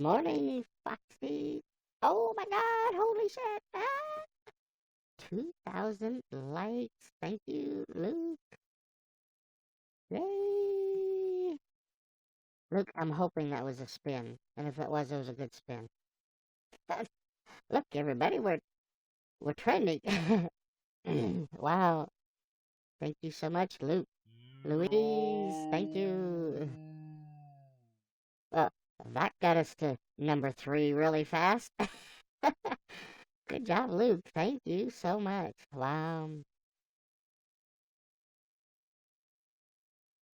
Morning, Foxy. Oh my God, holy shit. 2,000 likes. Thank you, Luke. Yay. Luke, I'm hoping that was a spin. And if it was a good spin. Look, everybody, we're trending. Wow. Thank you so much, Luke. Louise, thank you. Well, that got us to number 3 really fast. Good job, Luke. Thank you so much. Wow.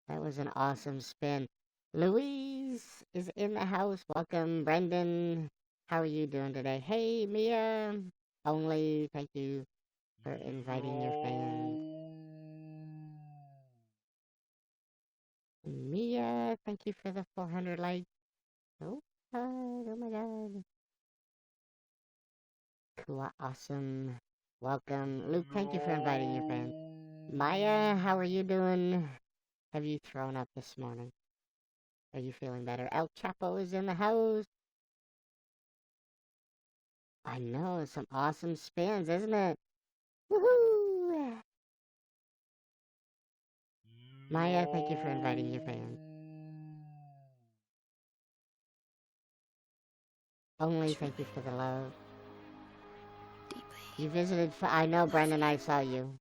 That was an awesome spin. Louise is in the house. Welcome, Brendan. How are you doing today? Hey, Mia. Only, thank you for inviting your fans. Mia, thank you for the 400 likes. Oh, God, oh my God. Cool, awesome. Welcome. Luke, thank you for inviting your fans. Maya, how are you doing? Have you thrown up this morning? Are you feeling better? El Chapo is in the house. I know, some awesome spins, isn't it? Woohoo! Maya, thank you for inviting your fans. Only, thank you for the love. You visited, I know, Brendan, I saw you.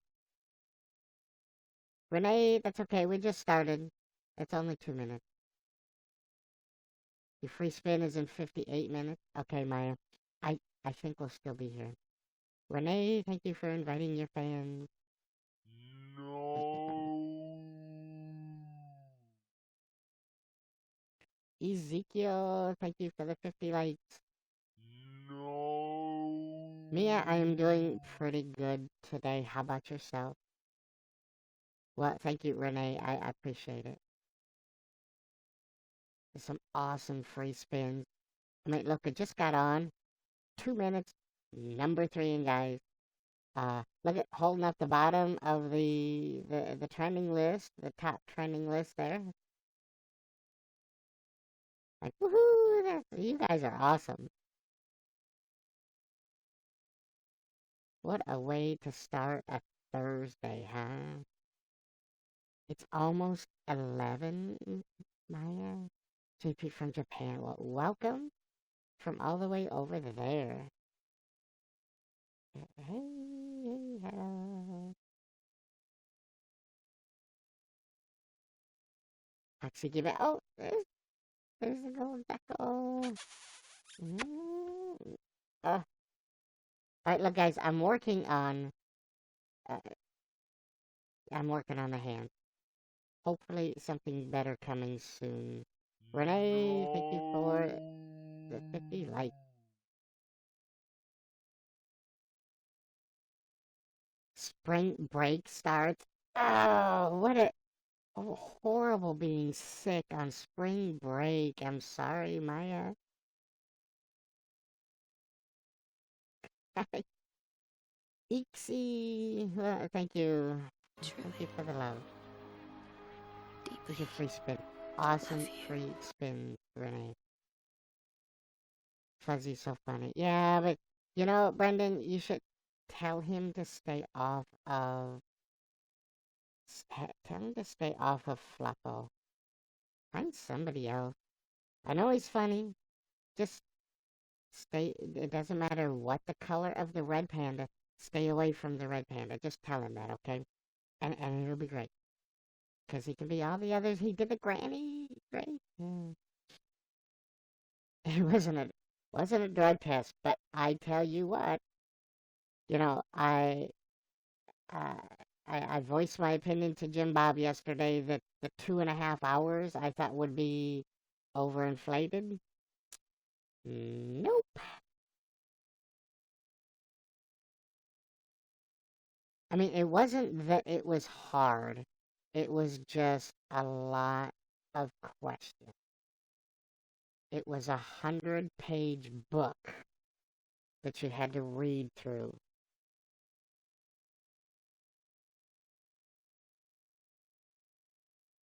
Renee, that's okay, we just started. It's only 2 minutes. Your free spin is in 58 minutes. Okay, Maya, I think we'll still be here. Renee, thank you for inviting your fans. Ezekiel, thank you for the 50 likes. Mia, I am doing pretty good today. How about yourself? Well, thank you, Renee. I appreciate it. There's some awesome free spins. I mean, look, it just got on. 2 minutes. Number 3, and guys. Look at holding up the bottom of the trending list, the top trending list there. Like, woohoo! You guys are awesome. What a way to start a Thursday, huh? It's almost 11, Maya. JP from Japan. Well, welcome from all the way over there. Hey, hello. Actually, give it. Oh, there's a gold deckle. Mm. All right, look, guys. Uh, I'm working on the hand. Hopefully, something better coming soon. Renee, thank you for the 50 likes. Spring break starts. Oh, what a horrible being sick on spring break. I'm sorry, Maya. Ixie, thank you. Thank you for the love. Here's your free spin. Awesome free spin, Renee. Fuzzy's so funny. Yeah, but you know, Brendan, you should tell him to stay off of. Tell him to stay off of Flacco. Find somebody else. I know he's funny. Just stay. It doesn't matter what the color of the red panda. Stay away from the red panda. Just tell him that, okay? And it'll be great. Because he can be all the others. He did the granny. Great. Yeah. It wasn't a drug test, but I tell you what, you know, uh, I voiced my opinion to Jim Bob yesterday that the 2.5 hours I thought would be overinflated. Nope. I mean, it wasn't that it was hard. It was just a lot of questions. It was 100-page book that you had to read through.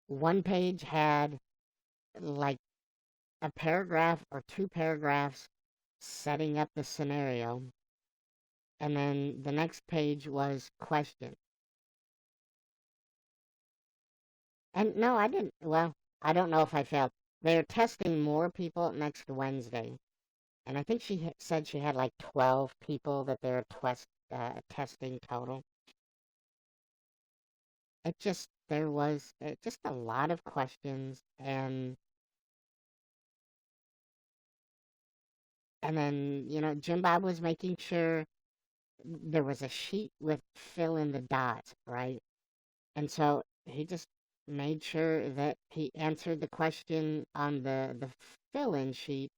One page had like a paragraph or two paragraphs setting up the scenario, and then the next page was question. And no, I didn't. Well, I don't know if I failed. They're testing more people next Wednesday, and I think she said she had like 12 people that they're testing total. There was just a lot of questions, and then Jim Bob was making sure there was a sheet with fill in the dots, right? And so he just made sure that he answered the question on the fill in sheet,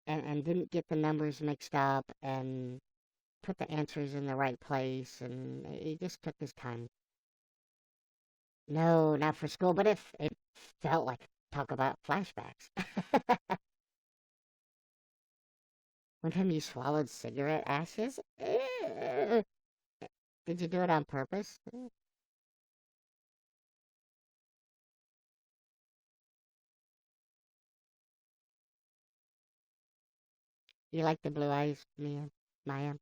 and didn't get the numbers mixed up, and put the answers in the right place, and he just took his time. No, not for school, but it felt like talk about flashbacks. One time you swallowed cigarette ashes? Did you do it on purpose? You like the blue eyes, Maya?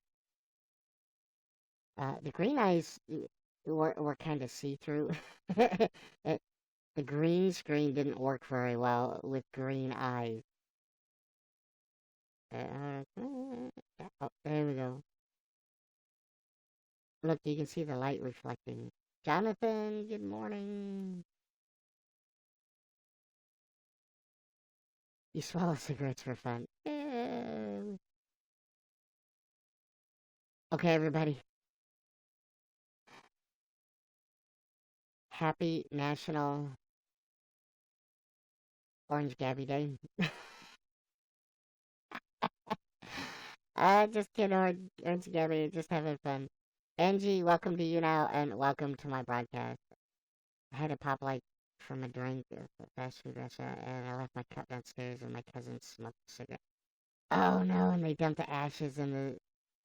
The green eyes were kind of see-through. It, the green screen didn't work very well with green eyes. Oh, there we go. Look, you can see the light reflecting. Jonathan, good morning. You swallow cigarettes for fun. Okay, everybody. Happy National Orange Gabby Day. Just kidding, Orange Gabby, just having fun. Angie, welcome to YouNow, and welcome to my broadcast. I had a pop like from a drink at a fast food restaurant, and I left my cup downstairs, and my cousin smoked a cigarette. Oh no, and they dumped the ashes in the.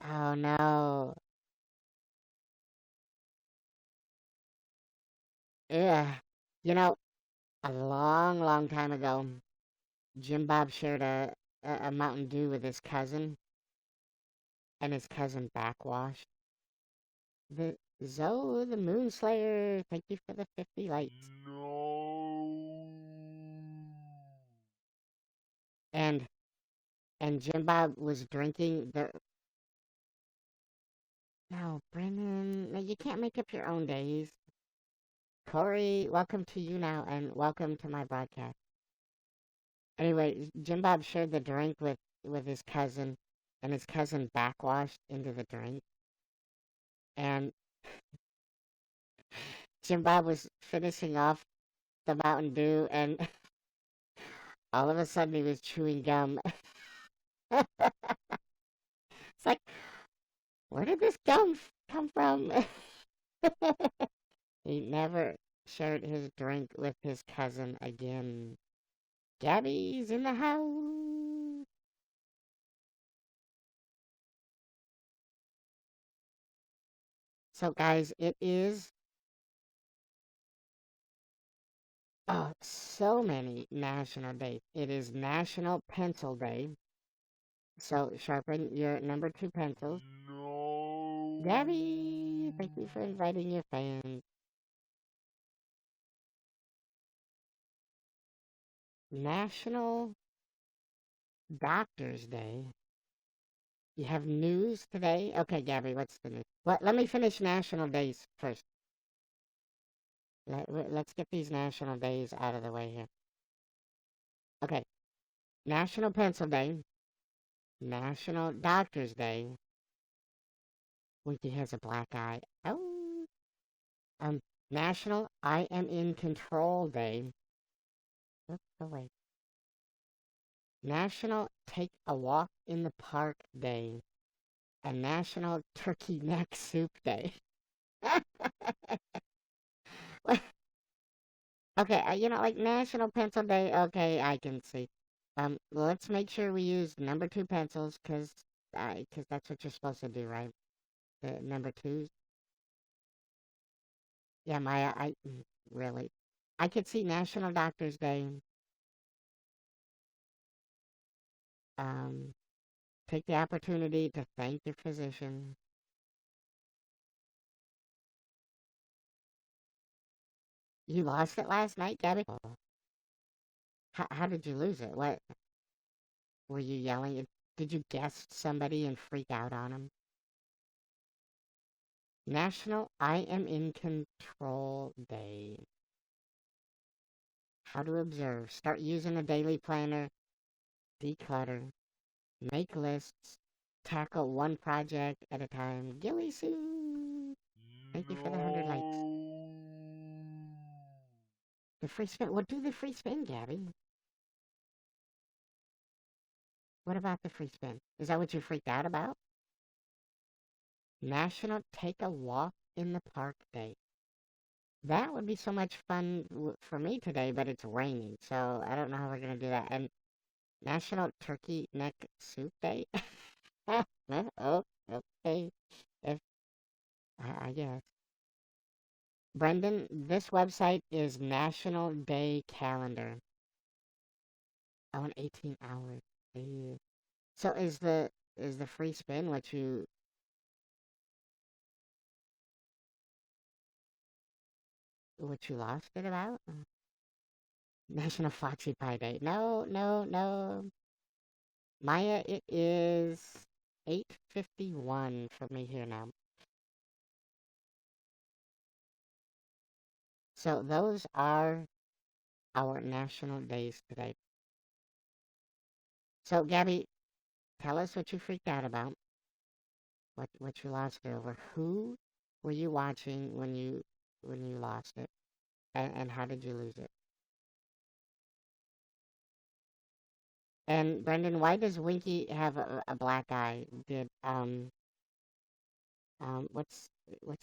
Oh no. Yeah. You know, a long, long time ago, Jim Bob shared a Mountain Dew with his cousin, and his cousin backwashed. The Zoe the Moonslayer, thank you for the 50 lights. No. And and Jim Bob was drinking the. No, Brennan, no, you can't make up your own days. Corey, welcome to you now, and welcome to my broadcast. Anyway, Jim Bob shared the drink with his cousin, and his cousin backwashed into the drink. And Jim Bob was finishing off the Mountain Dew, and all of a sudden he was chewing gum. It's like, where did this gum come from? He never shared his drink with his cousin again. Gabby's in the house. So, guys, it is so many national days. It is National Pencil Day. So, sharpen your number two pencils. No. Gabby, thank you for inviting your fans. National Doctor's Day. You have news today? Okay, Gabby, what's the news? Let me finish national days first. Let's get these national days out of the way here. Okay, National Pencil Day, National Doctor's Day. Winky has a black eye. Oh, um, National I Am in Control Day. Oops, oh wait. National Take a Walk in the Park Day, and National Turkey Neck Soup Day. Okay, like National Pencil Day. Okay, I can see. Let's make sure we use number two pencils, cause that's what you're supposed to do, right? The number twos. Yeah, Maya, really, I could see National Doctor's Day. Um, take the opportunity to thank your physician. You lost it last night, Gabby? Oh, how did you lose it? What were you yelling? Did you guess somebody and freak out on them? National I Am in Control Day. How to observe. Start using a daily planner. Declutter. Make lists. Tackle one project at a time. Gilly Sue. Thank you for the 100 likes. The free spin. What do the free spin, Gabby? What about the free spin? Is that what you freaked out about? National Take a Walk in the Park Day. That would be so much fun for me today, but it's raining, so I don't know how we're gonna do that. And National Turkey Neck Soup Day. Oh, okay. If I guess. Brendan, this website is National Day Calendar. Oh, in 18 hours. Ew. So is the free spin what you lost it about? National Foxy Pie Day. No, no, no. Maya, it is 8:51 for me here now. So those are our national days today. So Gabby, tell us what you freaked out about. What you lost it over. Who were you watching when you lost it? And how did you lose it? And Brendan, why does Winky have a black eye? Did what's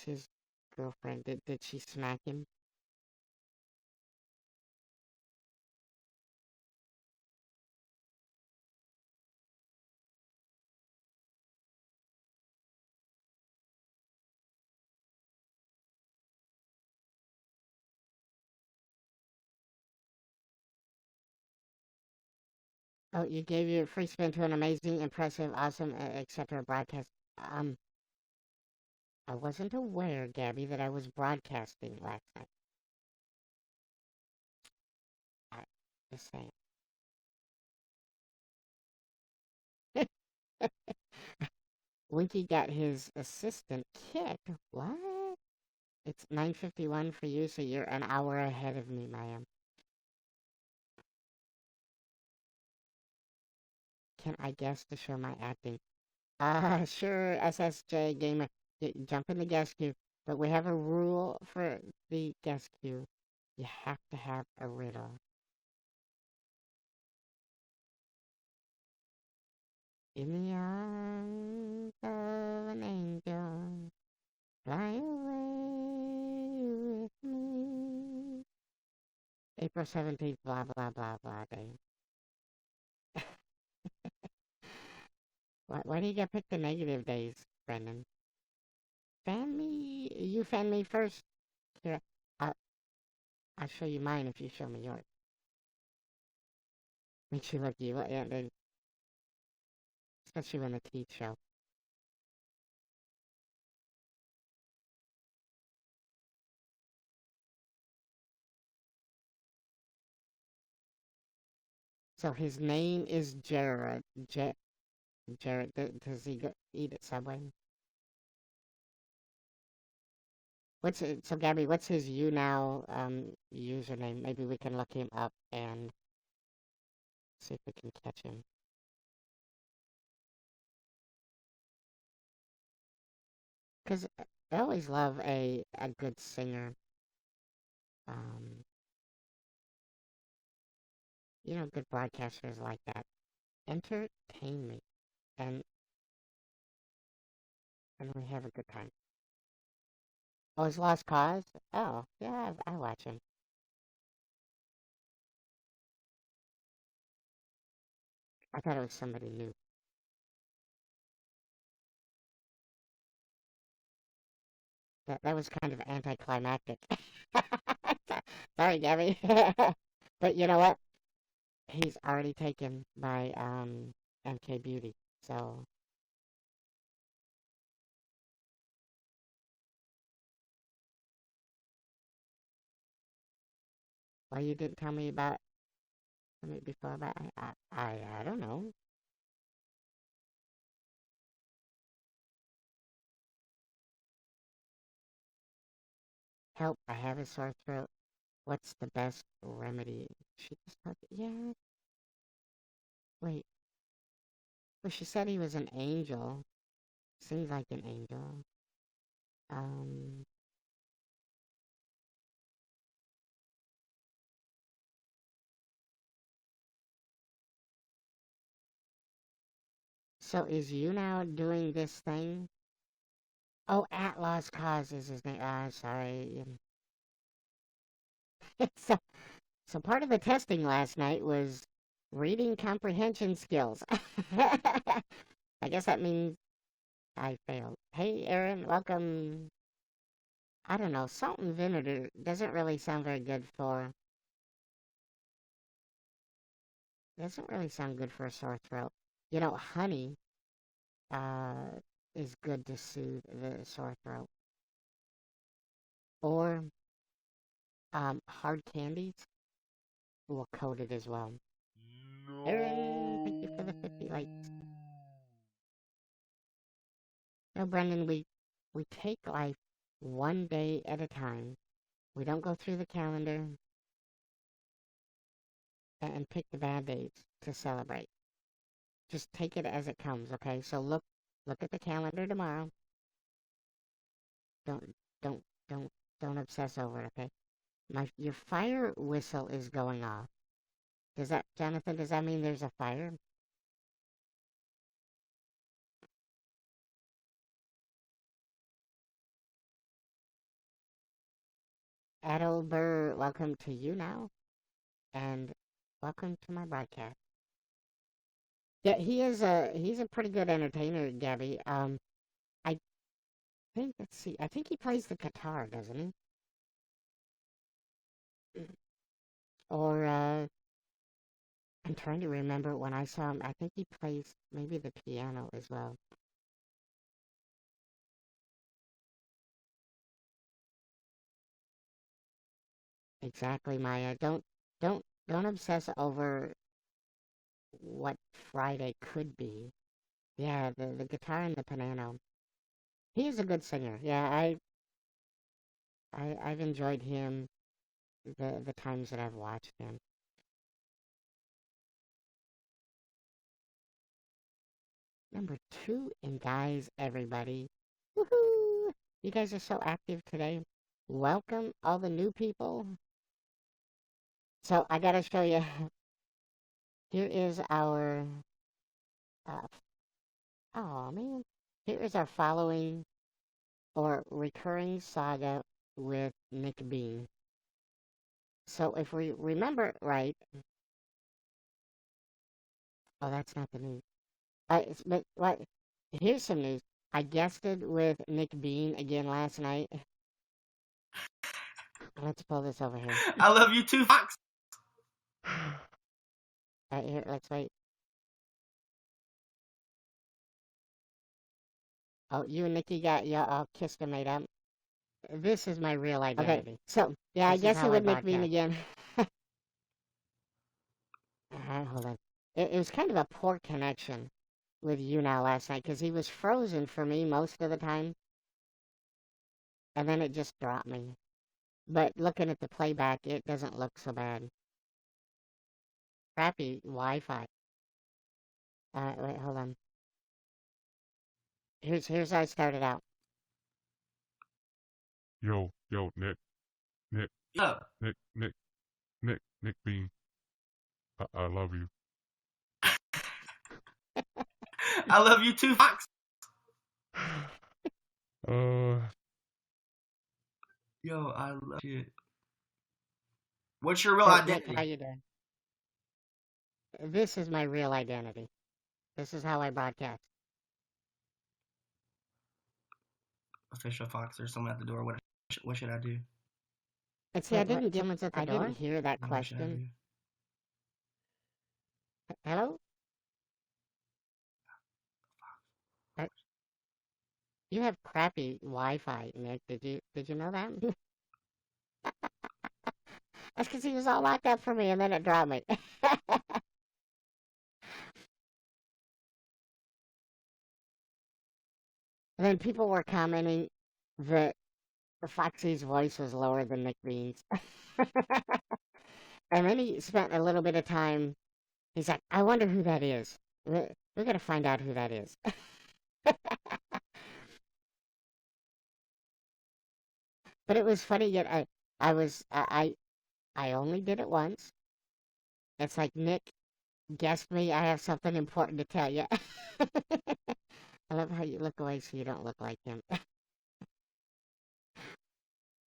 his girlfriend? Did she smack him? Oh, you gave your free spin to an amazing, impressive, awesome, etc. broadcast. I wasn't aware, Gabby, that I was broadcasting last night. I, just saying. Winky got his assistant kicked. What? It's 9:51 for you, so you're an hour ahead of me, Maya. Can I guess to show my acting? Sure, SSJ Gamer. Jump in the guest queue. But we have a rule for the guest queue. You have to have a riddle. In the arms of an angel, fly away with me. April 17th, blah, blah, blah, blah day. Why do you get picked the negative days, Brendan? Fan me. You fan me first. Here, I'll, I'll show you mine if you show me yours. Makes you look evil, yeah, especially when the teeth show. So his name is Jared. Jared, does he eat at Subway? What's it? So Gabby, what's his YouNow username? Maybe we can look him up and see if we can catch him. Because I always love a good singer. Um, good broadcasters like that entertain me, and we have a good time. Oh, his Lost Cause? Oh, yeah, I watch him. I thought it was somebody new. That was kind of anticlimactic. Sorry, Gabby. But you know what? He's already taken by MK Beauty. So, why you didn't tell me before about, I don't know. Help, I have a sore throat. What's the best remedy? She just yeah, wait. Well, she said he was an angel. Seems like an angel. Um, so is YouNow doing this thing? Oh, At Lost Cause is his name. Sorry. so, so part of the testing last night was reading comprehension skills. I guess that means I failed. Hey, Aaron, welcome. I don't know. Salt and vinegar doesn't really sound very good for. Doesn't really sound good for a sore throat. Honey uh, is good to soothe the sore throat. Or hard candies will coat it as well. Aaron, thank you for the 50 likes. No, Brendan, we take life one day at a time. We don't go through the calendar and pick the bad days to celebrate. Just take it as it comes, okay? So look at the calendar tomorrow. Don't don't don't obsess over it, okay? Your fire whistle is going off. Jonathan, does that mean there's a fire? Adelber, welcome to YouNow, and welcome to my broadcast. Yeah, he's a pretty good entertainer, Gabby. I let's see, I think he plays the guitar, doesn't he? Or I'm trying to remember when I saw him. I think he plays maybe the piano as well. Exactly, Maya. Don't obsess over what Friday could be. Yeah, the guitar and the piano. He is a good singer. Yeah, I've enjoyed him the times that I've watched him. Number two in guys, everybody. Woohoo! You guys are so active today. Welcome all the new people. So I gotta show you. Here is our. Uh, oh man. Here is our following or recurring saga with Nick Bean. So if we remember right, oh, that's not the news. But what? Here's some news. I guested with Nick Bean again last night. Let's pull this over here. I love you too, Fox. Right here, let's wait. Oh, you and Nikki got y'all all kissed and made up. This is my real identity. Okay, so yeah, I guess it would Nick Bean again. Hold on. It was kind of a poor connection with YouNow last night because he was frozen for me most of the time, and then it just dropped me. But looking at the playback, it doesn't look so bad. Crappy Wi-Fi. Wait, hold on. Here's how I started out. Yo, Nick, Yo, Nick Bean. I love you. I love you too, Fox. Uh, Yo, I love you. What's your real So, identity? how you doing? This is my real identity. This is how I broadcast. Official.Fox, there's someone at the door. What should I do? And see, I didn't get someone's at the door. I didn't hear that What should I question. do? Hello? You have crappy Wi-Fi, Nick. Did you know that? That's because he was all locked up for me, and then it dropped me. And then people were commenting that Foxy's voice was lower than Nick Bean's. And then he spent a little bit of time. He's like, I wonder who that is. We're gonna find out who that is. But it was funny. Yet I was, I only did it once. It's like Nick guessed me. I have something important to tell you. I love how you look away so you don't look like him.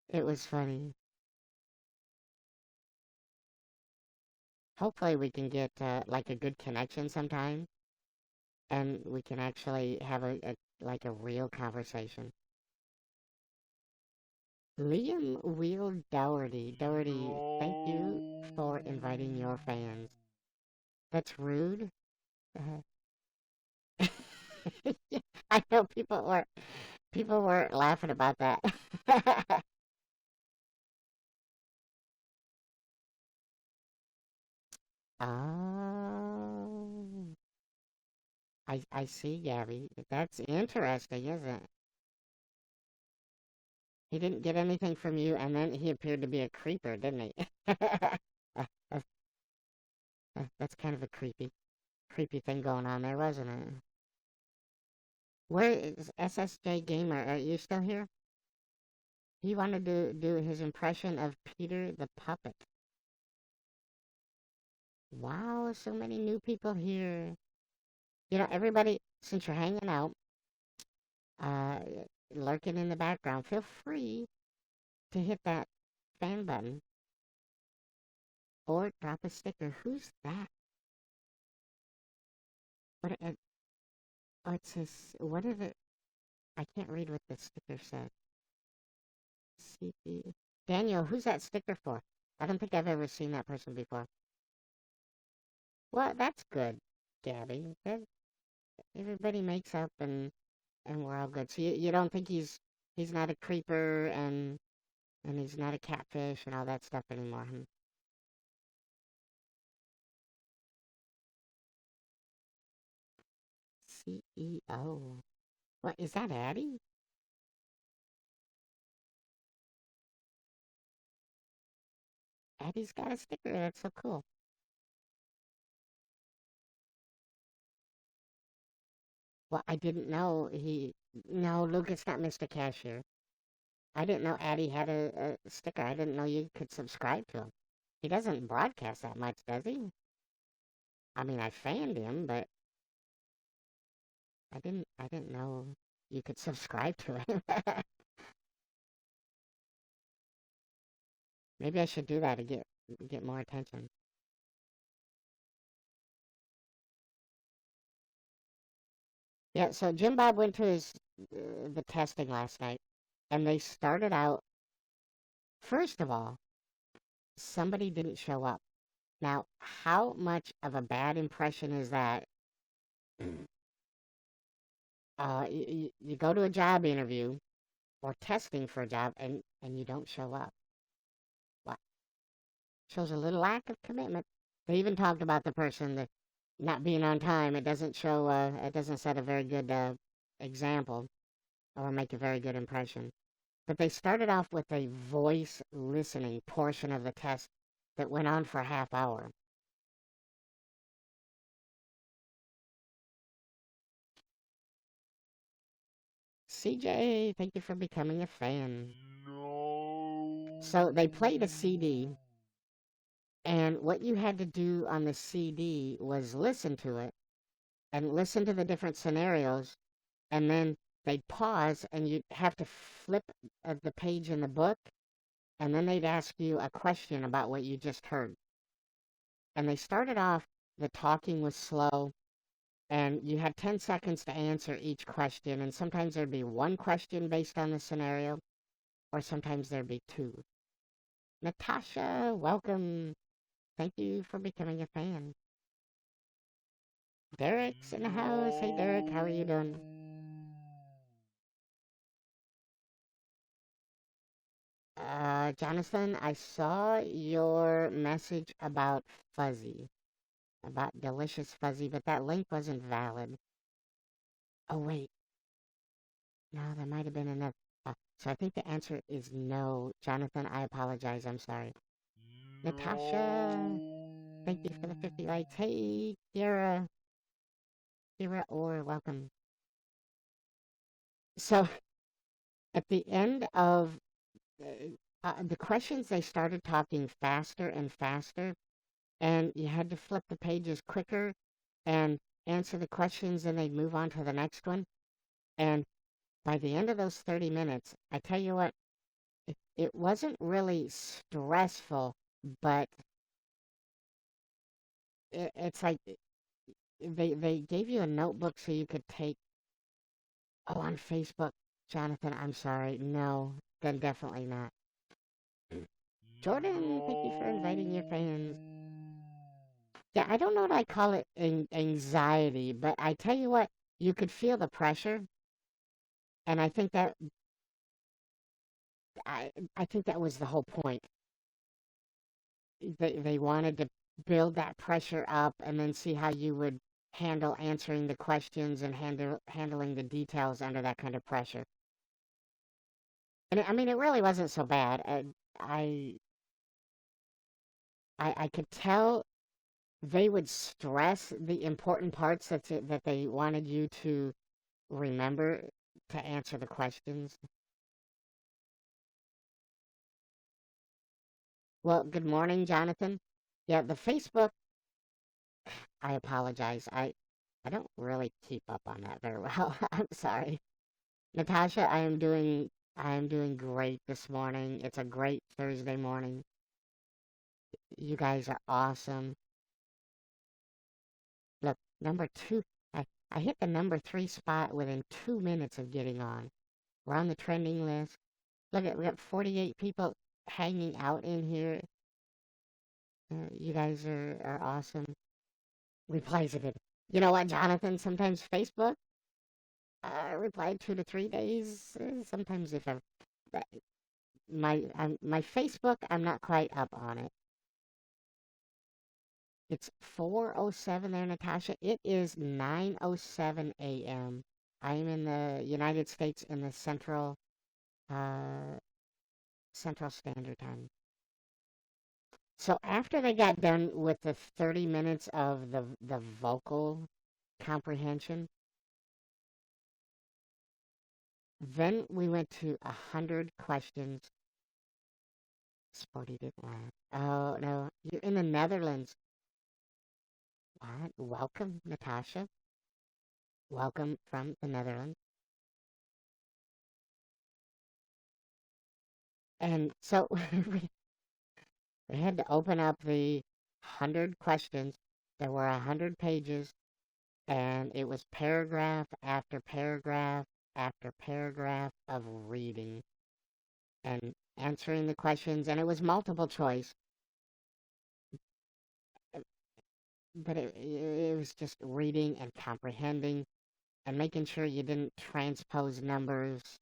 It was funny. Hopefully we can get like a good connection sometime, and we can actually have a like a real conversation. Liam Wheel Dougherty. Dougherty, thank you for inviting your fans. That's rude. I know people were laughing about that. Oh, I see, Gabby. That's interesting, isn't it? He didn't get anything from you, and then he appeared to be a creeper, didn't he? That's, that's kind of a creepy thing going on there, wasn't it? Where is SSJ Gamer? Are you still here? He wanted to do his impression of Peter the Puppet. Wow, so many new people here. Everybody, since you're hanging out, uh, lurking in the background, feel free to hit that fan button or drop a sticker. Who's that? What? Oh, it says, what is it? I can't read what the sticker says. CP. Daniel, who's that sticker for? I don't think I've ever seen that person before. Well, that's good, Gabby. Everybody makes up and we're all good. So you don't think he's not a creeper and he's not a catfish and all that stuff anymore, huh? CEO. What is that, Addie? Addie's got a sticker. That's so cool. Well, I didn't know he. No, Luke, it's not Mr. Cashier. I didn't know Addie had a sticker. I didn't know you could subscribe to him. He doesn't broadcast that much, does he? I mean, I fanned him, but I didn't know you could subscribe to him. Maybe I should do that to get more attention. Yeah, so Jim Bob went to the testing last night, and they started out. First of all, somebody didn't show up. Now, how much of a bad impression is that? You go to a job interview or testing for a job, and you don't show up. What shows a little lack of commitment. They even talked about the person that not being on time. It doesn't show. It doesn't set a very good example or make a very good impression. But they started off with a voice listening portion of the test that went on for a half hour. CJ, thank you for becoming a fan. No. So they played a CD, and what you had to do on the CD was listen to it and listen to the different scenarios, and then they'd pause, and you'd have to flip the page in the book, and then they'd ask you a question about what you just heard. And they started off, the talking was slow, and you had 10 seconds to answer each question, and sometimes there'd be one question based on the scenario, or sometimes there'd be two. Natasha, welcome. Thank you for becoming a fan. Derek's in the house. Hey, Derek, how are you doing? Jonathan, I saw your message about fuzzy, about delicious fuzzy, but that link wasn't valid. Oh, wait. No, there might have been another. So I think the answer is no. Jonathan, I apologize. I'm sorry. Natasha, thank you for the 50 likes. Hey, Kira, or welcome. So at the end of the questions, they started talking faster and faster, and you had to flip the pages quicker and answer the questions, and they'd move on to the next one. And by the end of those 30 minutes, I tell you what, it wasn't really stressful, but it's like they gave you a notebook so you could take. Oh, on Facebook, Jonathan, I'm sorry. No, then definitely not. Jordan, thank you for inviting your fans. Yeah, I don't know what I call it anxiety, but I tell you what, you could feel the pressure, and I think that was the whole point. They wanted to build that pressure up and then see how you would handle answering the questions and handling the details under that kind of pressure. And I mean, it really wasn't so bad. I I could tell they would stress the important parts that they wanted you to remember to answer the questions. Well, good morning, Jonathan. Yeah, the Facebook, I apologize. I don't really keep up on that very well. I'm sorry. Natasha, I am doing great this morning. It's a great Thursday morning. You guys are awesome. Look, number two, I hit the number 3 spot within 2 minutes of getting on. We're on the trending list. Look at we got 48 people hanging out in here. You guys are awesome. Replies of it. You know what, Jonathan? Sometimes Facebook replied 2 to 3 days. Sometimes if I my Facebook, I'm not quite up on it. It's 4:07 there, Natasha. It is 9:07 a.m. I am in the United States in the uh Central Standard Time. So after they got done with the 30 minutes of the vocal comprehension, then we went to 100 questions. Sporty didn't laugh. Oh no, you're in the Netherlands. What? Welcome, Natasha. Welcome from the Netherlands. And so we had to open up the 100 questions. There were 100 pages, and it was paragraph after paragraph after paragraph of reading and answering the questions, and it was multiple choice, but it was just reading and comprehending and making sure you didn't transpose numbers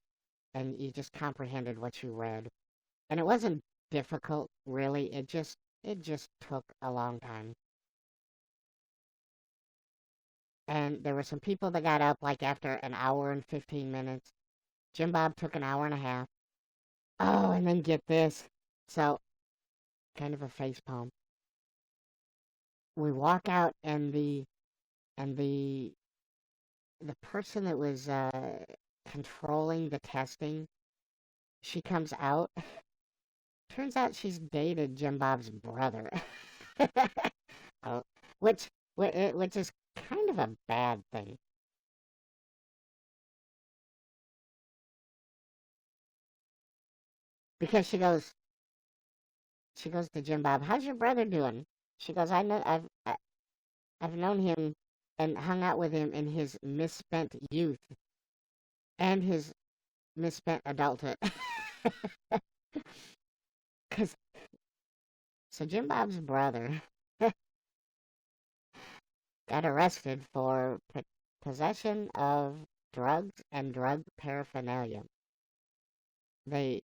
and you just comprehended what you read. And it wasn't difficult, really. It just took a long time. And there were some people that got up like after an hour and 15 minutes. Jim Bob took an hour and a half. Oh, and then get this. So, kind of a face palm. We walk out and the person that was controlling the testing, she comes out. Turns out she's dated Jim Bob's brother. Oh, which which is kind of a bad thing. Because she goes to Jim Bob, "How's your brother doing?" She goes, I've known him and hung out with him in his misspent youth and his misspent adulthood." Cause so Jim Bob's brother got arrested for possession of drugs and drug paraphernalia. They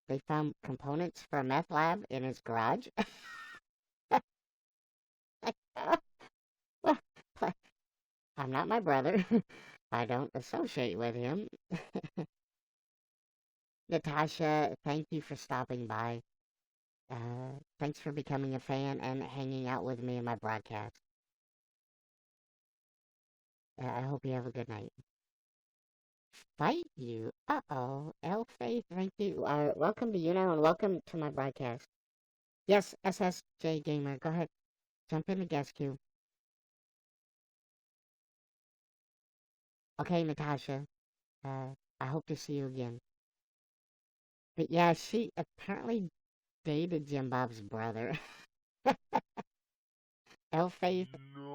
they found components for a meth lab in his garage. Well, I'm not my brother. I don't associate with him. Natasha, thank you for stopping by. Thanks for becoming a fan and hanging out with me in my broadcast. I hope you have a good night. Fight you? Uh-oh. Faith, thank you. Welcome to YouNow and welcome to my broadcast. Yes, SSJ Gamer, go ahead. Jump in the guest queue. Okay, Natasha. I hope to see you again. But yeah, she apparently dated Jim Bob's brother. Faith,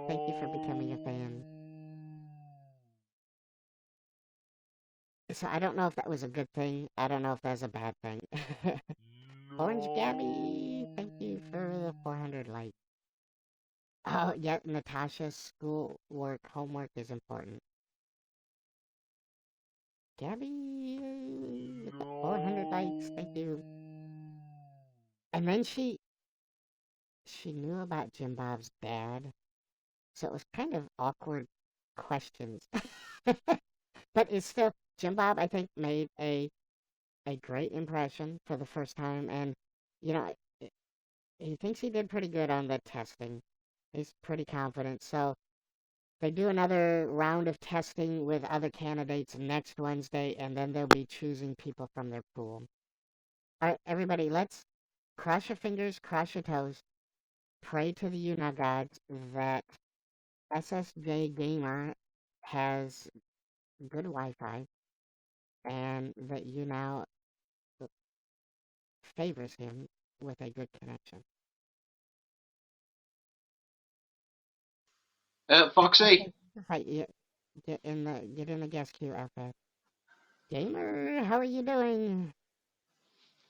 thank you for becoming a fan. So I don't know if that was a good thing. I don't know if that's a bad thing. Orange Gabby, thank you for the 400 likes. Oh, yeah, Natasha's school work, homework is important. Gabby, with the 400 likes, thank you. And then she knew about Jim Bob's dad, so it was kind of awkward questions. But it's still, Jim Bob, I think, made a great impression for the first time, and, you know, he thinks he did pretty good on the testing. He's pretty confident, so they do another round of testing with other candidates next Wednesday, and then they'll be choosing people from their pool. All right, everybody, let's cross your fingers, cross your toes, pray to the YouNow gods that SSJ Gamer has good Wi-Fi and that YouNow favors him with a good connection. Foxy. Right, get in the guest queue, Alpha. Gamer, how are you doing?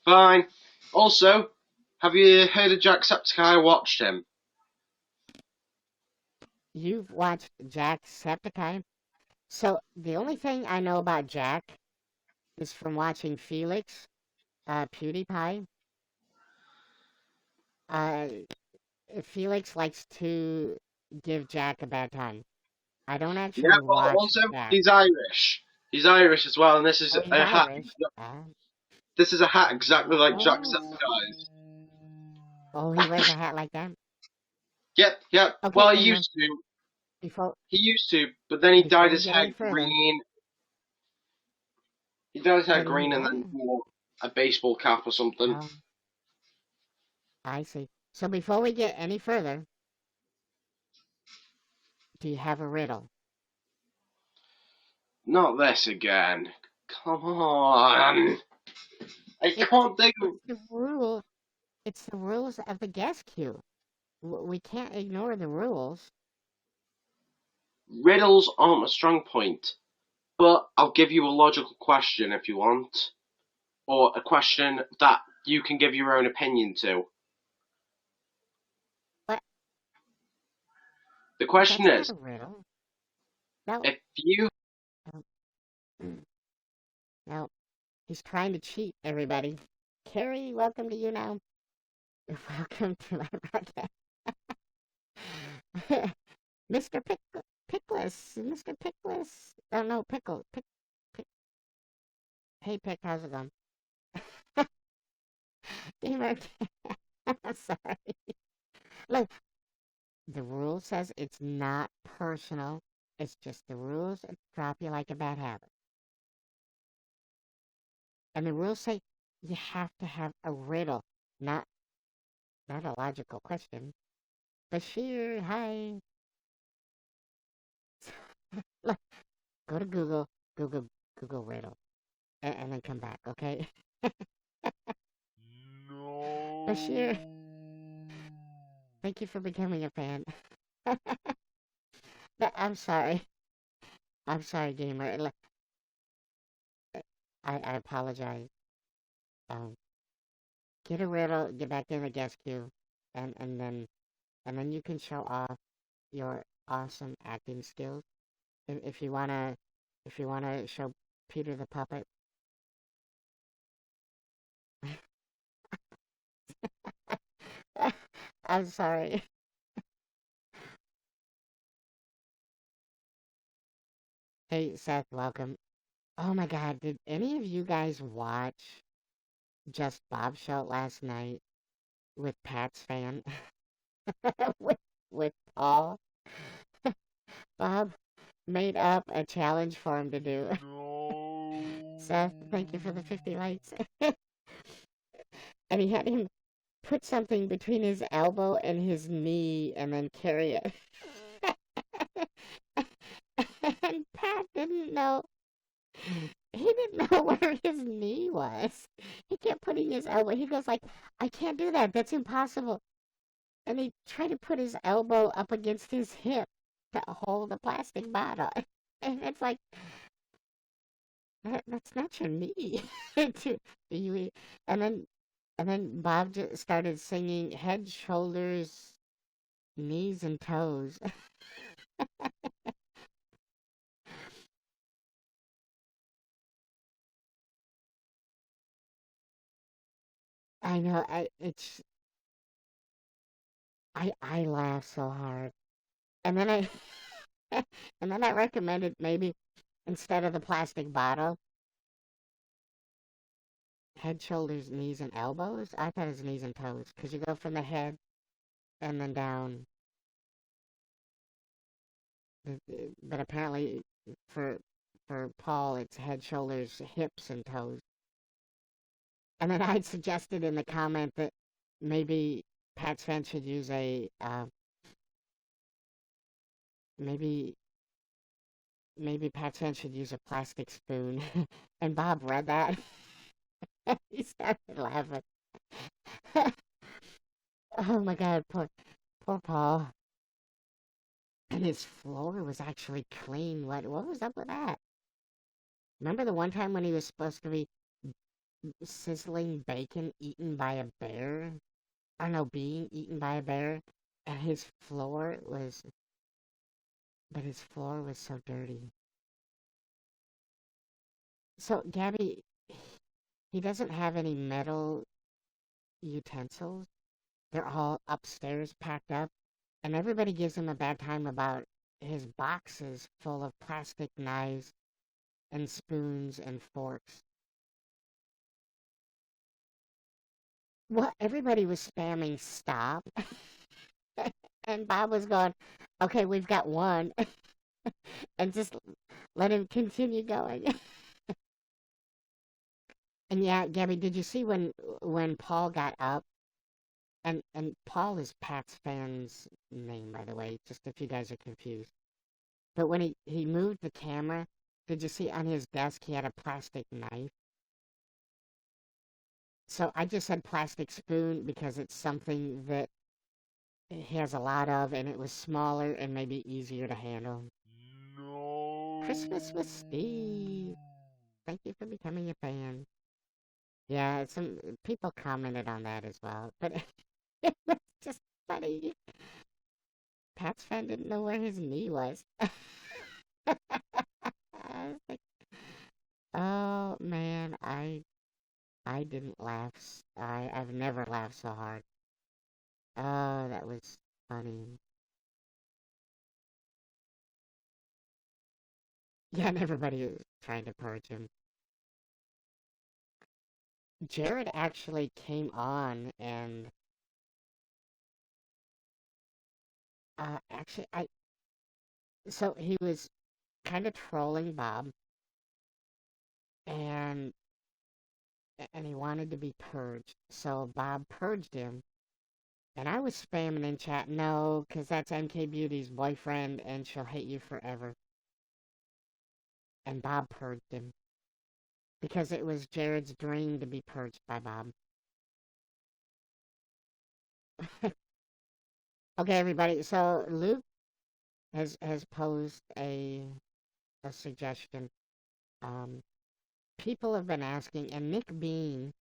Fine. Also, have you heard of Jacksepticeye? Watched him? You've watched Jacksepticeye? So the only thing I know about Jack is from watching Felix, PewDiePie. Uh, Felix likes to give Jack a bad time. I don't Yeah, actually but watch also Jack. he's Irish. He's Irish as well, and this is Oh, he's a hat. Irish. This is a hat exactly like Oh, Jacksepticeye's. oh, he wears a hat like that. Yep, yep. Okay, Well, he Gamer. used to. Before He used to, but then he before dyed we his get any hair further, green. He dyed his hair what did he green and what? then wore a baseball cap or something. Oh, I see. So before we get any further, do you have a riddle? Not this again. Come on. I It's can't think of. it's the rule. It's the rules of the guest queue. We can't ignore the rules. Riddles aren't a strong point, but I'll give you a logical question if you want, or a question that you can give your own opinion to. But The question that's not is, a riddle. No, if you. no, no. He's trying to cheat everybody. Carrie, welcome to YouNow. Welcome to my broadcast. Mr. Pickless. Mr. Pickless. Oh no, Pickle. Pick. Hey, Pick, how's it going? Gamer. I'm sorry. Look, the rule says it's not personal. It's just the rules that drop you like a bad habit. And the rules say you have to have a riddle, not a logical question. Bashir, hi. Look, go to Google, Google riddle, and then come back, okay? Bashir, thank you for becoming a fan. I'm sorry. I'm sorry, gamer. I apologize. Um, get a riddle, get back in the guest queue, and then you can show off your awesome acting skills. If you wanna show Peter the puppet. I'm sorry. Hey, Seth, welcome. Oh my God, did any of you guys watch Just Bob Show last night with Pat's fan? with, with Paul? Bob made up a challenge for him to do. Seth, thank you for the 50 likes. And he had him put something between his elbow and his knee and then carry it. And Pat didn't know. He didn't know where his knee was. He kept putting his elbow. He goes like, I can't do that. That's impossible. And he tried to put his elbow up against his hip to hold the plastic bottle. And it's like, that's not your knee. Do you, and then and then Bob just started singing head, shoulders, knees, and toes. I know. I laugh so hard. And then I and then I recommended maybe instead of the plastic bottle, head, shoulders, knees, and elbows. I thought it was knees and toes because you go from the head and then down. But apparently for for Paul, it's head, shoulders, hips, and toes. And then I'd suggested in the comment that maybe Pat's fan should use a maybe maybe Pat's fan should use a plastic spoon. And Bob read that. He started laughing. Oh my God, poor Paul. And his floor was actually clean. What was up with that? Remember the one time when he was supposed to be sizzling bacon eaten by a bear? I don't know, being eaten by a bear, and his floor was so dirty. So Gabby, he doesn't have any metal utensils. They're all upstairs packed up, and everybody gives him a bad time about his boxes full of plastic knives and spoons and forks. Well, everybody was spamming stop, and Bob was going, okay, we've got one, and just let him continue going. And yeah, Gabby, did you see when Paul got up? And Paul is Pat's fan's name, by the way, just if you guys are confused. But when he moved the camera, did you see on his desk he had a plastic knife? So I just said plastic spoon because it's something that he has a lot of, and it was smaller and maybe easier to handle. No. Christmas with Steve. Thank you for becoming a fan. Yeah, some people commented on that as well, but it was just funny. Pat's fan didn't know where his knee was. I was like, oh man, I didn't laugh. I've never laughed so hard. Oh, that was funny. Yeah, and everybody was trying to purge him. Jared actually came on and actually I so he was kind of trolling Bob and and he wanted to be purged. So Bob purged him. And I was spamming in chat, no, 'cause that's MK Beauty's boyfriend and she'll hate you forever. And Bob purged him. Because it was Jared's dream to be purged by Bob. Okay, everybody, so Luke has posed a suggestion. Um, People have been asking, and Nick Bean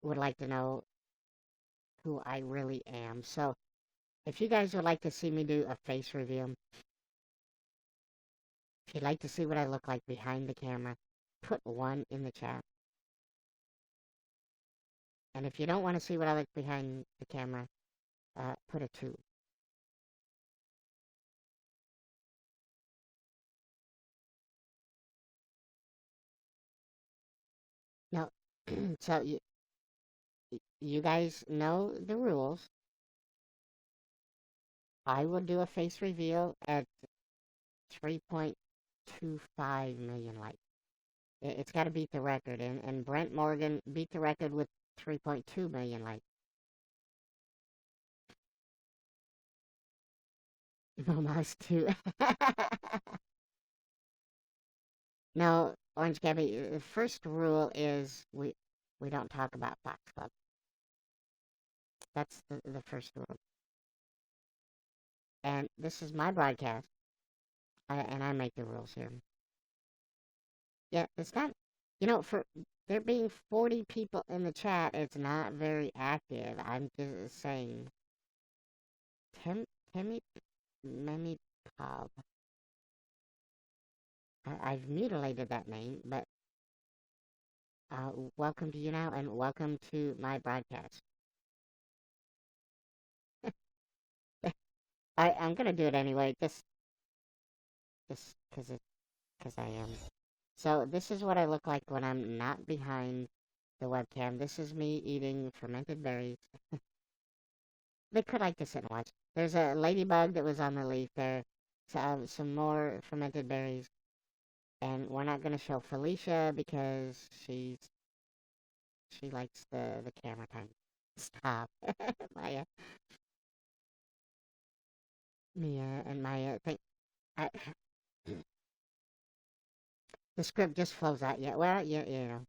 would like to know who I really am. So if you guys would like to see me do a face reveal, if you'd like to see what I look like behind the camera, put one in the chat. And if you don't want to see what I look behind the camera, put a 2. No, so you guys know the rules. I will do a face reveal at 3.25 million likes. It's got to beat the record, and Brent Morgan beat the record with 3.2 million likes. No mouse too. No, Orange Gabby. The first rule is we don't talk about Fox Club. That's the first rule. And this is my broadcast, and I make the rules here. Yeah, it's not. For there being 40 people in the chat, it's not very active. I'm just saying. Timmy Memi Cobb. I've mutilated that name, but welcome to YouNow and welcome to my broadcast. I'm gonna do it anyway, just because I am. So this is what I look like when I'm not behind the webcam. This is me eating fermented berries. They could like to sit and watch. There's a ladybug that was on the leaf there. Some more fermented berries. And we're not gonna show Felicia because she likes the camera time. Stop. Maya. Mia and Maya think I, the script just flows out. Yeah, well, yeah.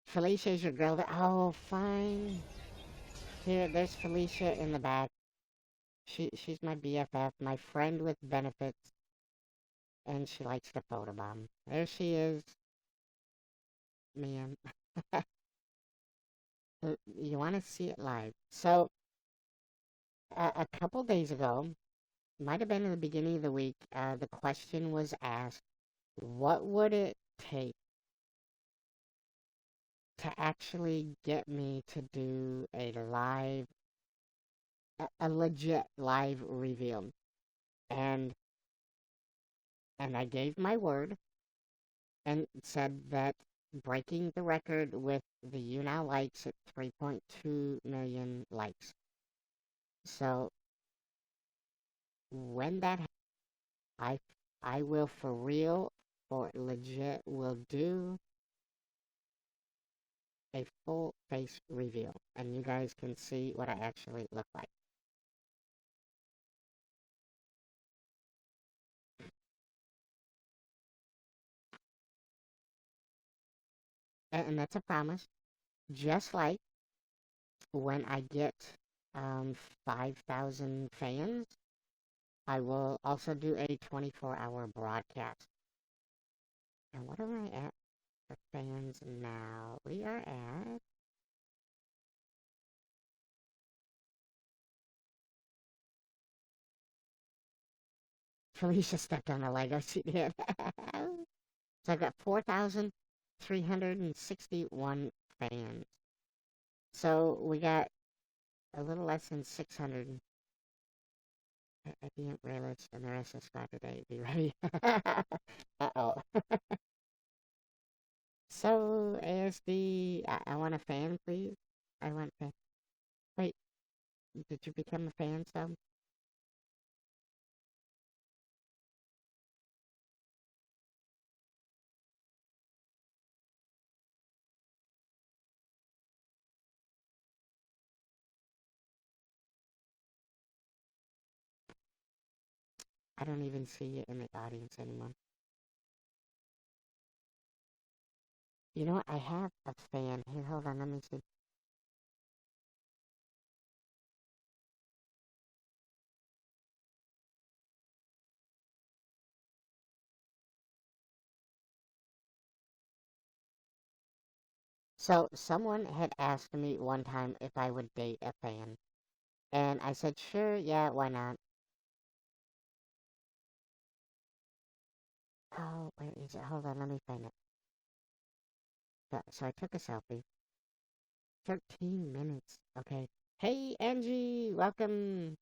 Felicia's your girl. Oh, fine. Here, there's Felicia in the back. She's my BFF, my friend with benefits, and she likes to photobomb. There she is. Man, you want to see it live? So, a couple days ago, might have been in the beginning of the week, the question was asked, what would it take to actually get me to do a legit live reveal? And I gave my word and said that breaking the record with the YouNow likes at 3.2 million likes. So when that happens, I will for real, for legit, will do a full face reveal, and you guys can see what I actually look like. And that's a promise. Just like when I get 5,000 fans, I will also do a 24-hour broadcast. And what am I at for fans now? We are at... Felicia stepped on a Lego, she did. So I've got 4,361 fans. So we got a little less than 600. I didn't realize and the rest of the squad today. Be ready. Uh-oh. So, ASD, I want a fan, please. I want a fan. Wait, did you become a fan, sub? I don't even see you in the audience anymore. You know what? I have a fan. Here, hold on, let me see. So, someone had asked me one time if I would date a fan. And I said, sure, yeah, why not? Oh, where is it? Hold on, let me find it. So I took a selfie. 13 minutes. Okay. Hey, Angie, welcome.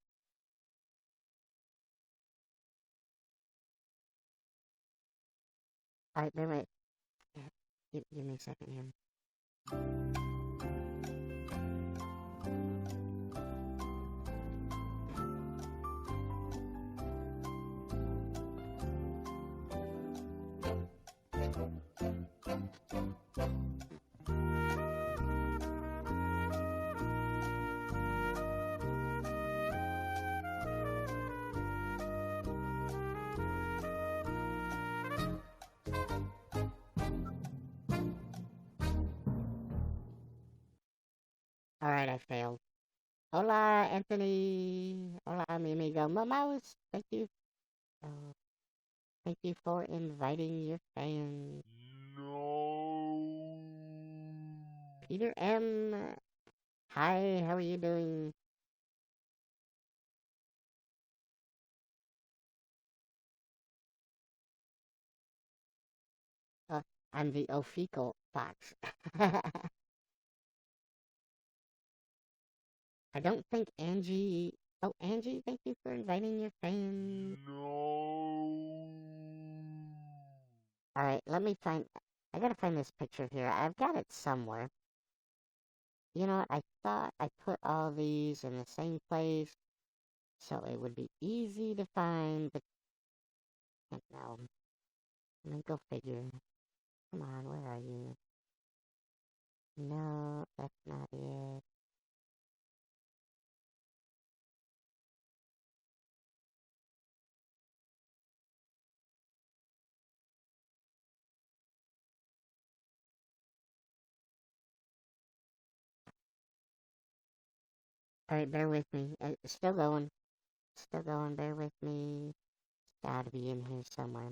All right, wait, wait. Give me a second here. All right, I failed. Hola, Anthony. Hola, mi amigo Mouse. Thank you for inviting your fans. No. Peter M. Hi, how are you doing? Uh, I'm the Official.Fox. I don't think Angie. Oh, Angie, thank you for inviting your fans. No. Alright, let me find. I gotta find this picture here. I've got it somewhere. You know what? I thought I put all these in the same place so it would be easy to find, but no. Let me go figure. Come on, where are you? No, that's not it. Alright, bear with me. Still going. Still going, bear with me. It's gotta be in here somewhere.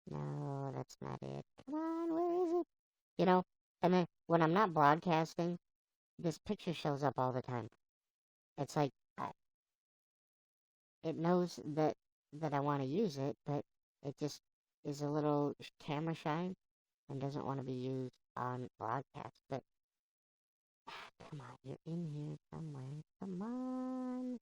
No, that's not it. Come on, where is it? You know, and then when I'm not broadcasting, this picture shows up all the time. It's like it knows that I want to use it, but it just is a little camera shy and doesn't want to be used on broadcast. But come on, you're in here somewhere. Come on.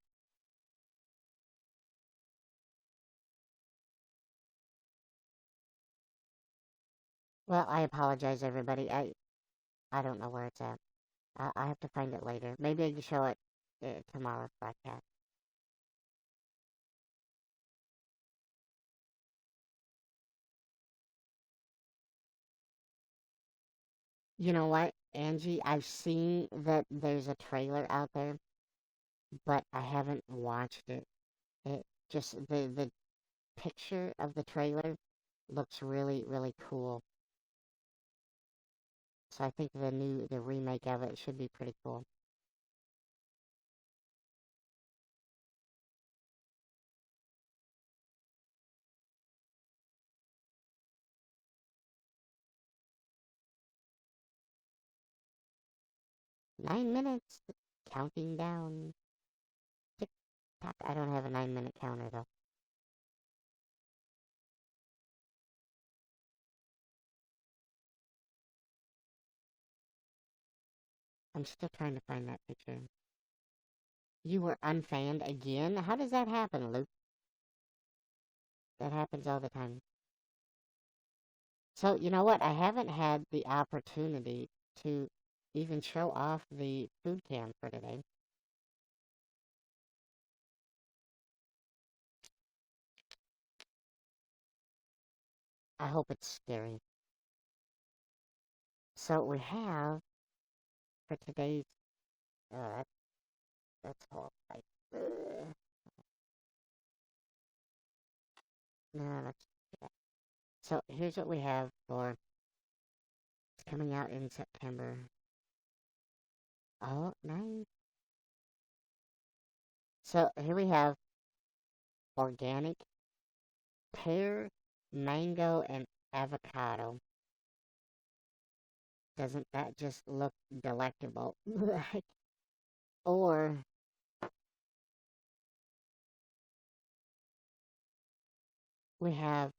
Well, I apologize, everybody. I don't know where it's at. I have to find it later. Maybe I can show it tomorrow's broadcast. You know what, Angie? I've seen that there's a trailer out there, but I haven't watched it. It just the picture of the trailer looks really, really cool. So I think the remake of it should be pretty cool. 9 minutes, counting down. Tick tock. I don't have a 9 minute counter though. I'm still trying to find that picture. You were unfanned again? How does that happen, Luke? That happens all the time. So, you know what? I haven't had the opportunity to even show off the food cam for today. I hope it's scary. So we have for today's uh that's all right. No, that's yeah. So here's what we have for it's coming out in September. Oh, nice. So here we have organic pear, mango, and avocado. Doesn't that just look delectable? Or we have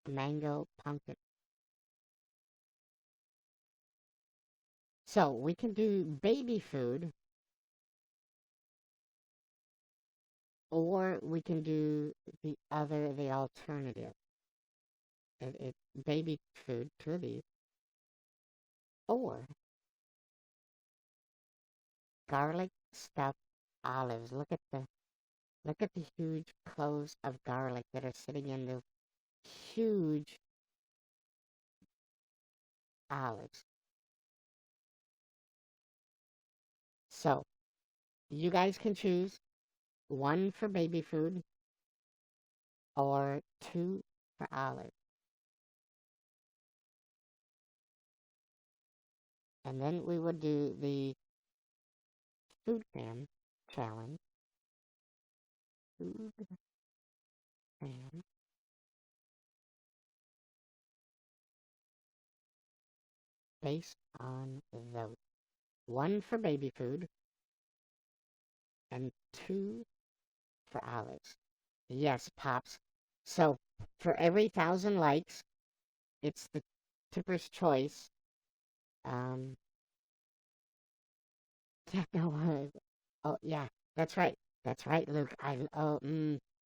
mango pumpkin. So we can do baby food, or we can do the alternative. It baby food, two of these, or garlic stuffed olives. Look at the huge cloves of garlic that are sitting in the huge olives. So you guys can choose one for baby food or two for olives. And then we would do the food fan challenge. Food fan based on those. One for baby food and two for olives. Yes, Pops. So for every 1,000 likes, it's the tipper's choice. Um, yeah, no, oh yeah, that's right. That's right, Luke. I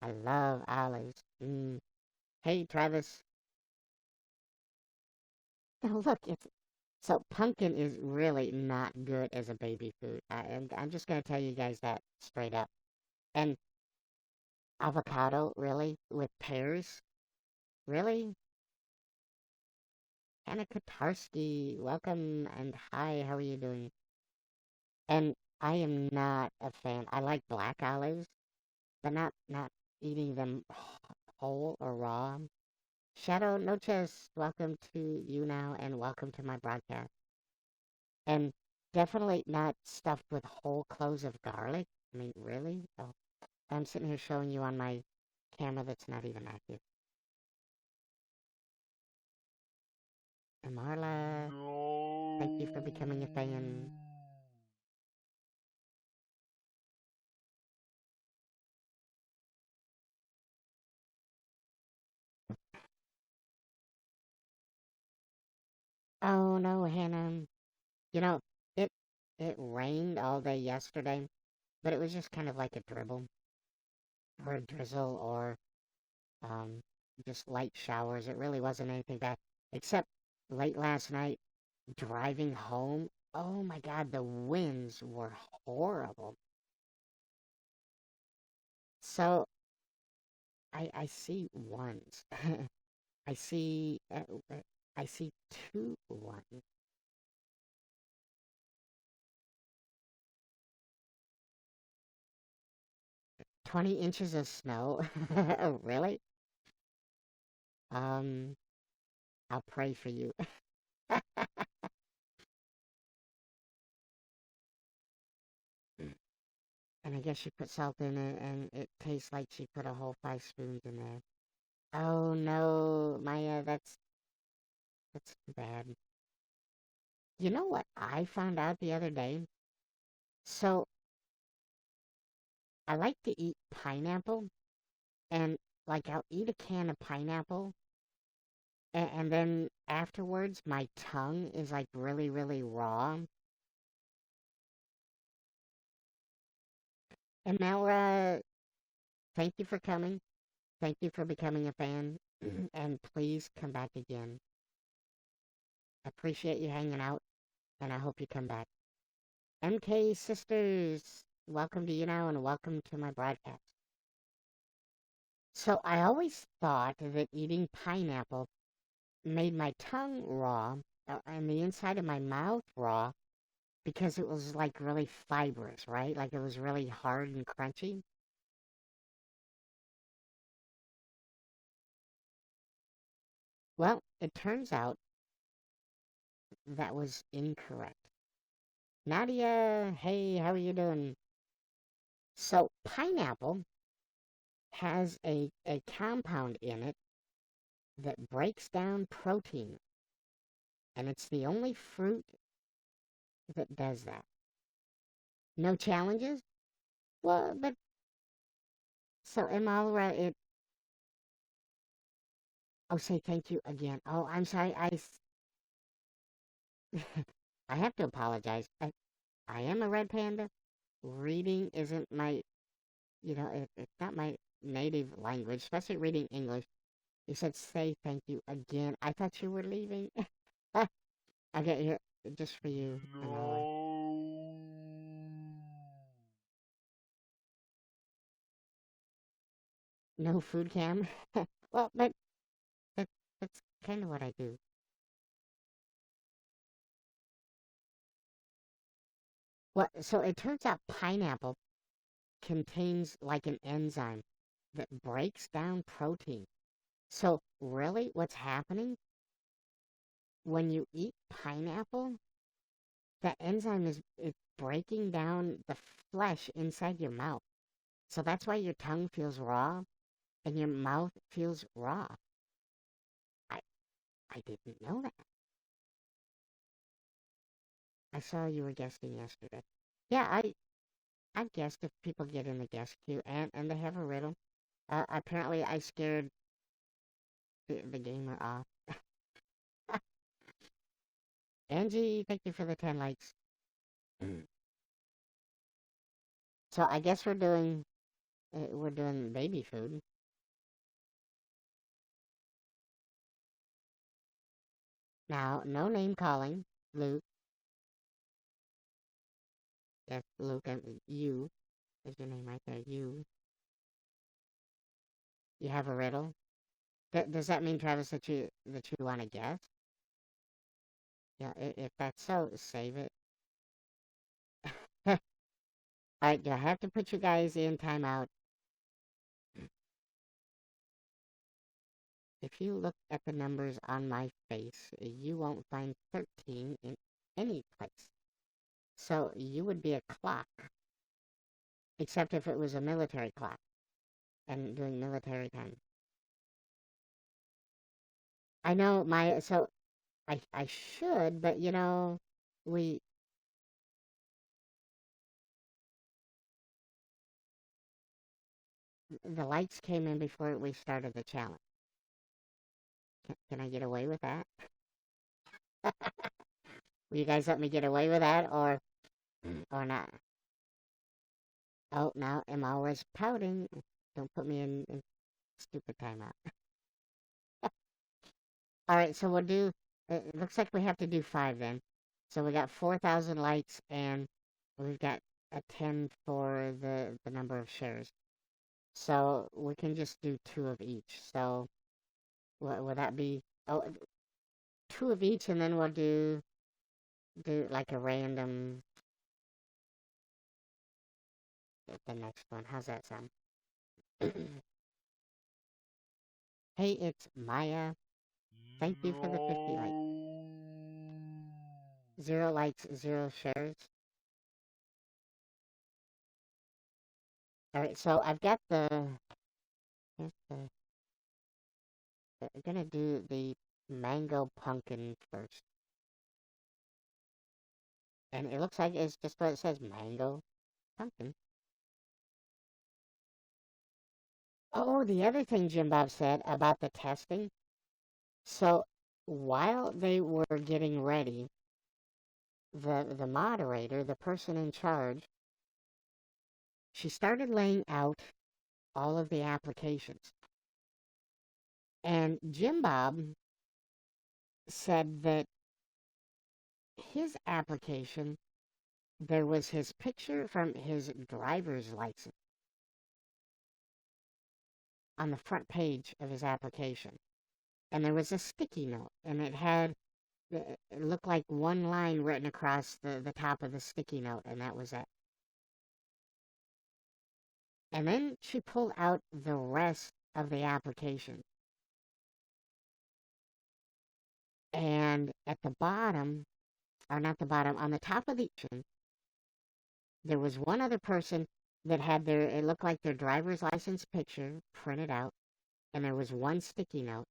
love olives. Hey, Travis. Oh, look, it's so pumpkin is really not good as a baby food. And I'm just gonna tell you guys that straight up. And avocado, really, with pears, really. Anna Kotarski, welcome and hi. How are you doing? And I am not a fan. I like black olives, but not eating them whole or raw. Shadow Noches, welcome to YouNow and welcome to my broadcast. And definitely not stuffed with whole cloves of garlic. I mean, really? Oh, I'm sitting here showing you on my camera that's not even active. And Marla, thank you for becoming a fan. Oh no, Hannah. You know, it it rained all day yesterday, but it was just kind of like a dribble or a drizzle or um just light showers. It really wasn't anything bad. Except late last night driving home, oh my God, the winds were horrible. So I see ones. I see uh, I see two ones. 20 inches of snow. Oh, really? Um, I'll pray for you. And I guess she put salt in it, and it tastes like she put a whole 5 spoons in there. Oh no, Maya, that's too bad. You know what I found out the other day? So I like to eat pineapple, and like I'll eat a can of pineapple, and then afterwards my tongue is like really, really raw. And now, thank you for coming. Thank you for becoming a fan, and please come back again. Appreciate you hanging out, and I hope you come back. MK Sisters, welcome to you now, and welcome to my broadcast. So I always thought that eating pineapple made my tongue raw and the inside of my mouth raw because it was like really fibrous, right? Like it was really hard and crunchy. Well, it turns out that was incorrect. Nadia, hey, how are you doing? So, pineapple has a compound in it that breaks down protein, and it's the only fruit that does that. No challenges? Well, but so in Malra, Oh, say thank you again. Oh, I'm sorry. I have to apologize. I am a red panda. Reading isn't my, it's not my native language, especially reading English. You said say thank you again. I thought you were leaving. I get here just for you, Anoa. No. No food cam. Well, but that, that's kind of what I do. Well, so it turns out pineapple contains like an enzyme that breaks down protein. So really, what's happening when you eat pineapple? That enzyme is breaking down the flesh inside your mouth. So that's why your tongue feels raw and your mouth feels raw. I I didn't know that. I saw you were guesting yesterday. Yeah, I guessed if people get in the guest queue and they have a riddle. Apparently I scared the gamer off. Angie, thank you for the 10 likes. So I guess we're doing baby food. Now, no name calling. Luke. Yes, Luke, and you is your name right there. You have a riddle. Does that mean, Travis, that you want to guess? Yeah, if that's so, save it. All right, do I have to put you guys in timeout? If you look at the numbers on my face, you won't find 13 in any place. So you would be a clock, except if it was a military clock and doing military time. I know so I should, but we the lights came in before we started the challenge. Can I get away with that? Will you guys let me get away with that or not? Oh, now I'm always pouting. Don't put me in stupid timeout. All right, so we'll do. It looks like we have to do 5 then. So we got 4,000 likes and we've got a 10 for the number of shares. So we can just do 2 of each. So what would that be? Oh, 2 of each, and then we'll do like a random the next one. How's that sound? Hey, it's Maya. Thank you for the 50 likes. No. 0 likes, 0 shares. All right, so I've got here's I'm gonna do the mango pumpkin first. And it looks like it's just what it says, mango pumpkin. Oh, the other thing Jim Bob said about the testing. So while they were getting ready, the moderator, the person in charge, she started laying out all of the applications. And Jim Bob said that his application, there was his picture from his driver's license on the front page of his application. And there was a sticky note, and it looked like one line written across the top of the sticky note, and that was it. And then she pulled out the rest of the application. And at the bottom, or not the bottom, on the top of the application, there was one other person that had it looked like their driver's license picture printed out, and there was one sticky note,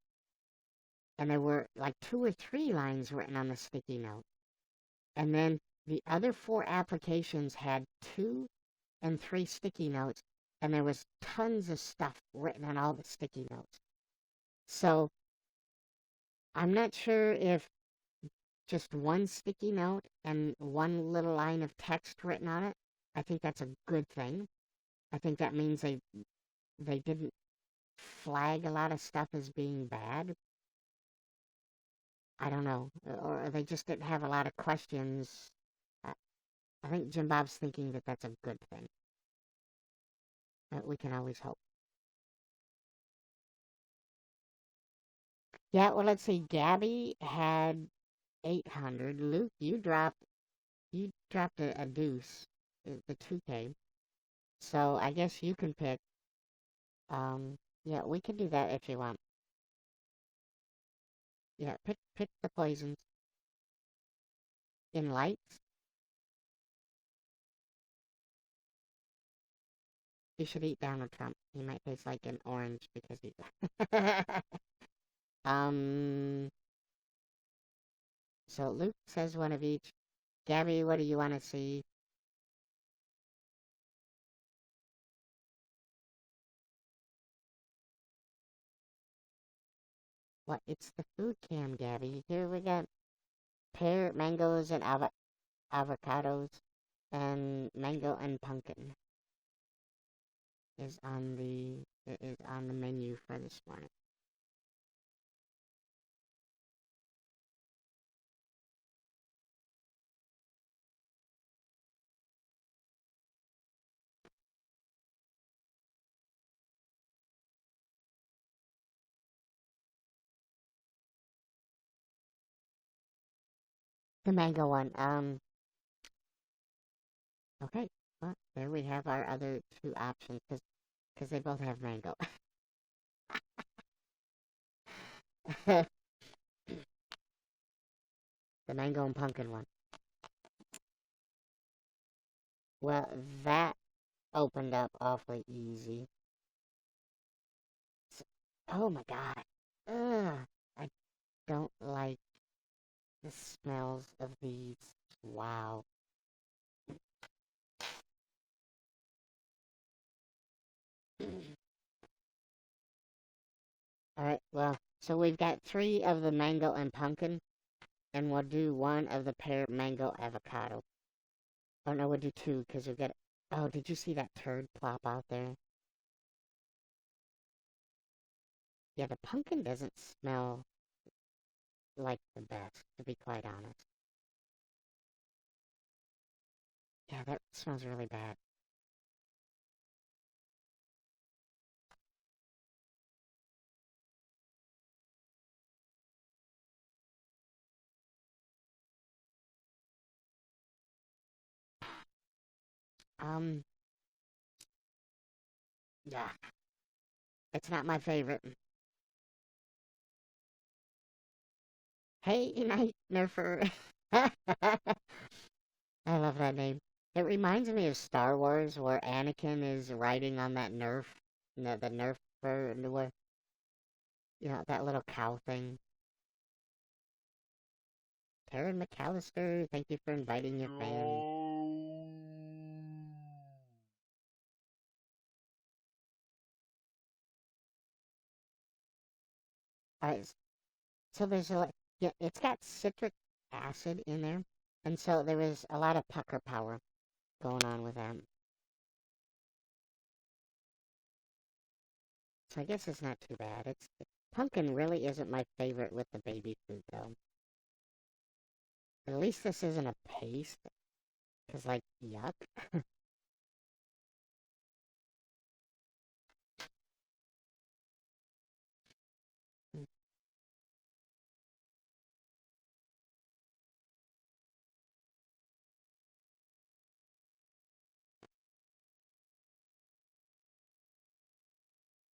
and there were like 2 or 3 lines written on the sticky note. And then the other 4 applications had 2 and 3 sticky notes, and there was tons of stuff written on all the sticky notes. So I'm not sure if just one sticky note and one little line of text written on it. I think that's a good thing. I think that means they didn't flag a lot of stuff as being bad. I don't know, or they just didn't have a lot of questions. I, I think Jim Bob's thinking that that's a good thing. We can always hope. Yeah, well, let's see. Gabby had 800. Luke, you dropped a deuce, the 2K. So I guess you can pick. Yeah, we can do that if you want. Yeah, pick the poisons in lights. You should eat Donald Trump. He might taste like an orange because he. um. So Luke says one of each. Gabby, what do you want to see? What? It's the food cam, Gabby. Here we got pear, mangoes, and avocados, and mango and pumpkin is on the menu for this morning. The mango one. Okay. Well, there we have our other two options because they both have mango. The mango and pumpkin one. Well, that opened up awfully easy. Oh my god. Ugh. I don't like the smells of these. Wow. Alright, well, so we've got three of the mango and pumpkin, and we'll do one of the pear mango avocado. Oh no, we'll do two, because we've got. Oh, did you see that turd plop out there? Yeah, the pumpkin doesn't smell like the best, to be quite honest. Yeah, that smells really bad. Um, yeah, it's not my favorite. Hey, Night Nerfer. I love that name. It reminds me of Star Wars, where Anakin is riding on that Nerf, the Nerf, that little cow thing. Taryn McAllister, thank you for inviting your fans. Alright, so yeah, it's got citric acid in there, and so there was a lot of pucker power going on with that. So I guess it's not too bad. Pumpkin really isn't my favorite with the baby food though. At least this isn't a paste, cause like yuck.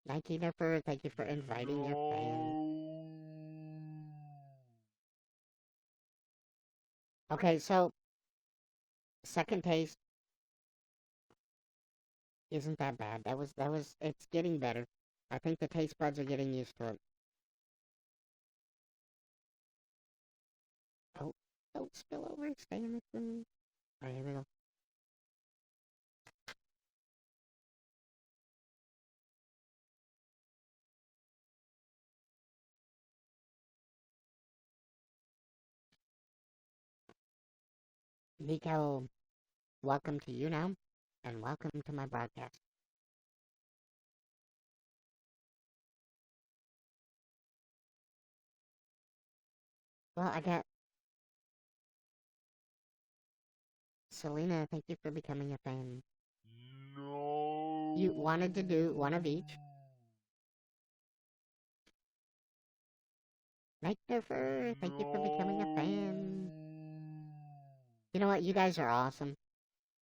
19 Upper, thank you for inviting your fans. Okay, so second taste isn't that bad. It's getting better. I think the taste buds are getting used to it. Oh, don't spill over. Stay in the food. Alright, here we go. Nico, welcome to YouNow, and welcome to my broadcast. Well, I got Selena, thank you for becoming a fan. No. You wanted to do one of each. Night Surfer, thank you for becoming a fan. You know what? You guys are awesome.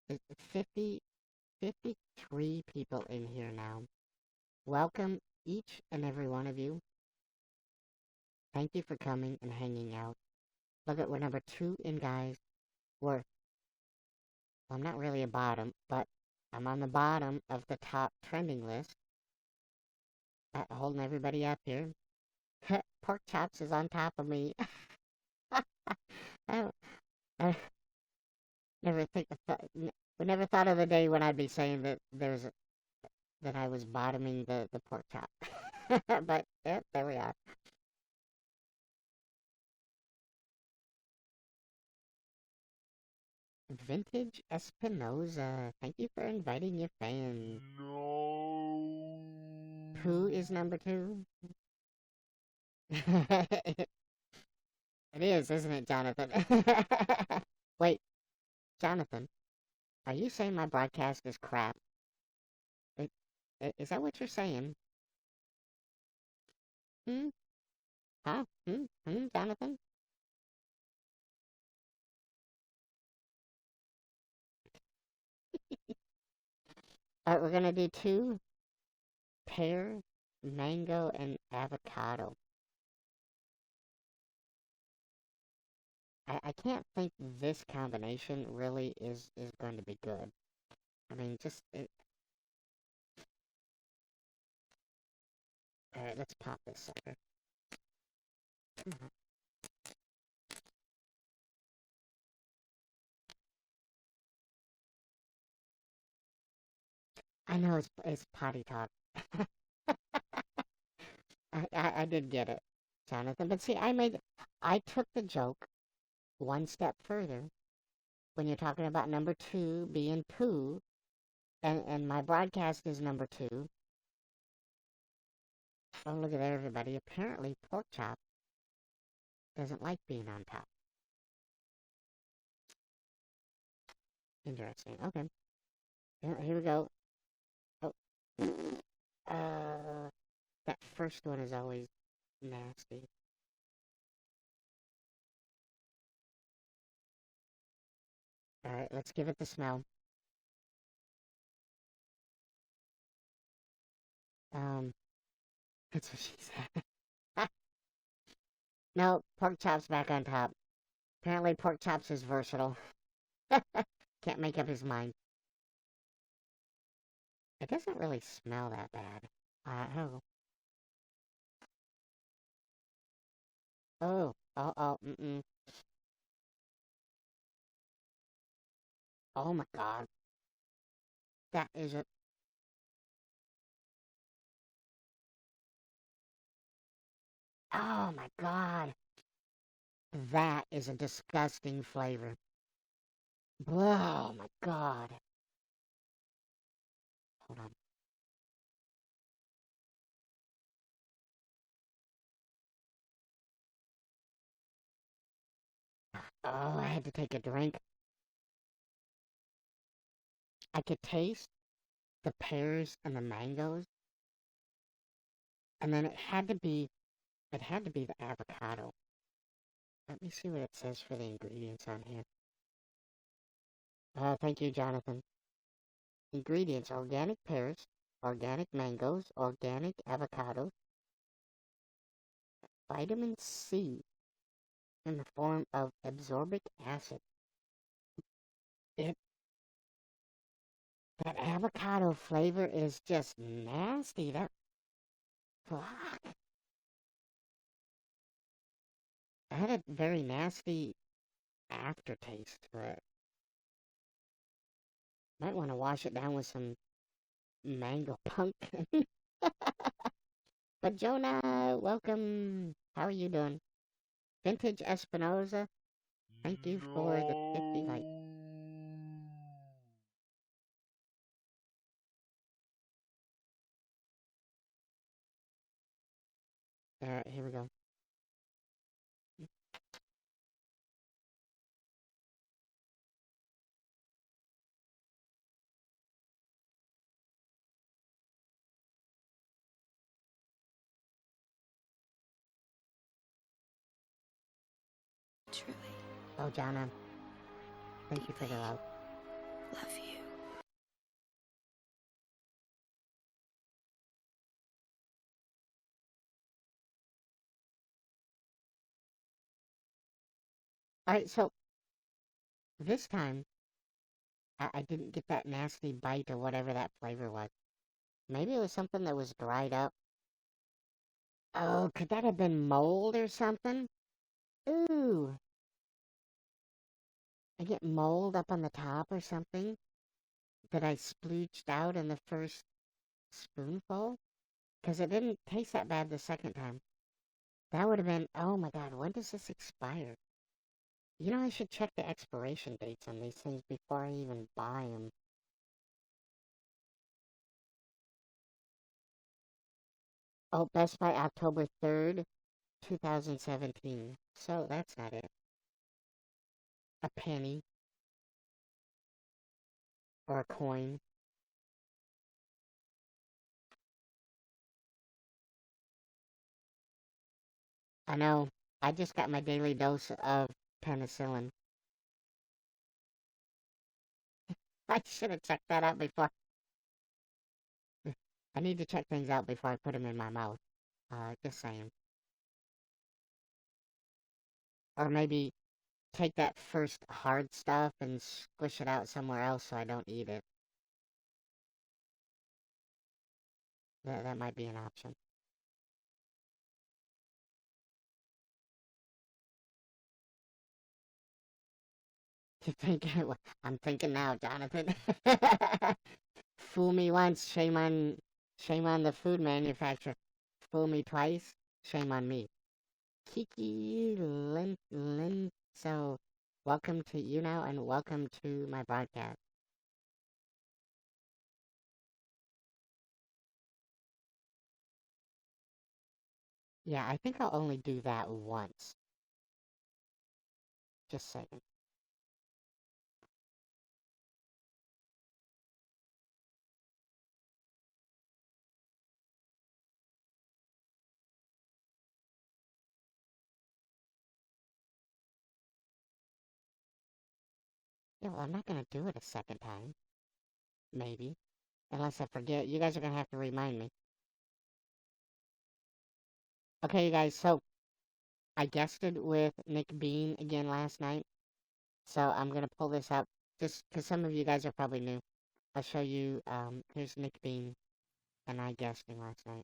It's 53 people in here now. Welcome, each and every one of you. Thank you for coming and hanging out. Look at, we're number 2 in, guys. Well, I'm not really a bottom, but I'm on the bottom of the top trending list. Holding everybody up here. Pork Chops is on top of me. I, I never think we never thought of the day when I'd be saying that that I was bottoming the pork chop. But yeah, there we are. Vintage Espinoza, thank you for inviting your fans. No. Who is number 2? It is, isn't it, Jonathan? Wait, Jonathan, are you saying my broadcast is crap? Is that what you're saying? Hmm? Huh? Jonathan? Alright, we're gonna do 2 pear, mango, and avocado. I can't think this combination really is going to be good. I mean, just alright, let's pop this sucker. I know it's potty talk. I did get it, Jonathan. But see, I took the joke one step further when you're talking about number 2 being poo, and my broadcast is number 2. Oh, look at everybody. Apparently, pork chop doesn't like being on top. Interesting. Okay. Yeah, here we go. Oh. That first one is always nasty. Alright, let's give it the smell. That's what she said. No, pork chop's back on top. Apparently pork chops is versatile. Can't make up his mind. It doesn't really smell that bad. Oh. Mm-mm. Oh my god. That is a... Oh my god. That is a disgusting flavor. Oh my god. Hold on. Oh, I had to take a drink. I could taste the pears and the mangoes, and then it had to be the avocado. Let me see what it says for the ingredients on here. Thank you, Jonathan. Ingredients: organic pears, organic mangoes, organic avocados, vitamin C in the form of absorbic acid. It That avocado flavor is just nasty. That fuck. I had a very nasty aftertaste to it. Might want to wash it down with some mango pumpkin. But Jonah, welcome. How are you doing? Vintage Espinoza, thank you for the 50 likes. truly Oh, Jana, thank you for the love. love you. Alright, so this time, I didn't get that nasty bite or whatever that flavor was. Maybe it was something that was dried up. Oh, could that have been mold or something? Ooh, I get mold up on the top or something that I splooched out in the first spoonful? Because it didn't taste that bad the second time. That would have been, oh my god, when does this expire? You know, I should check the expiration dates on these things before I even buy them. Oh, Best By October 3rd, 2017. So that's not it. A penny. Or a coin. I know. I just got my daily dose of penicillin. I should have checked that out before. I need to check things out before I put them in my mouth. Just saying. Or maybe take that first hard stuff and squish it out somewhere else so I don't eat it. That might be an option. I'm thinking now, Jonathan. Fool me once, shame on the food manufacturer. Fool me twice, shame on me. Kiki Lin. So, welcome to YouNow and welcome to my broadcast. Yeah, I think I'll only do that once. Just saying. Yeah, well, I'm not gonna do it a second time. Maybe. Unless I forget. You guys are gonna have to remind me. Okay, you guys, so I guested with Nick Bean again last night. So I'm gonna pull this up just because some of you guys are probably new. I'll show you, here's Nick Bean, and I guessed him last night.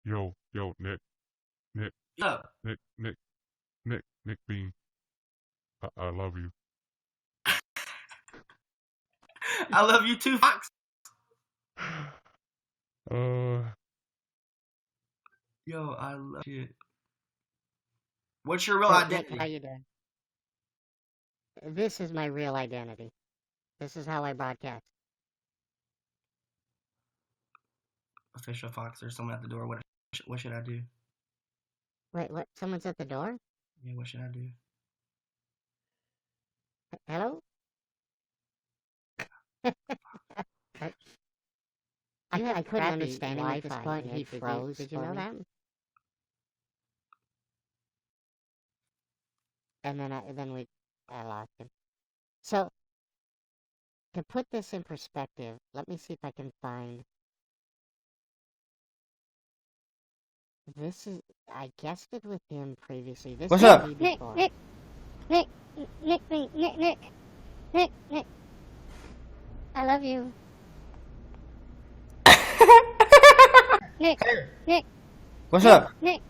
Yo, Nick, Yo, Nick Bean. I love you. I love you too, Fox. Uh, Yo, I love you. What's your real So, Nick, identity? how you doing? This is my real identity. This is how I broadcast. Official.Fox, there's someone at the door. What should I do? Wait, what? Someone's at the door? Yeah, what should I do? Hello? I couldn't understand him at this point. He froze. Did you know that? And then I lost him. So, to put this in perspective, let me see if I can find. This is, I guessed it with him previously. This What's is up? me Nick, before. Nick, Nick, Nick. I love you. Nick, Nick, What's up? Nick.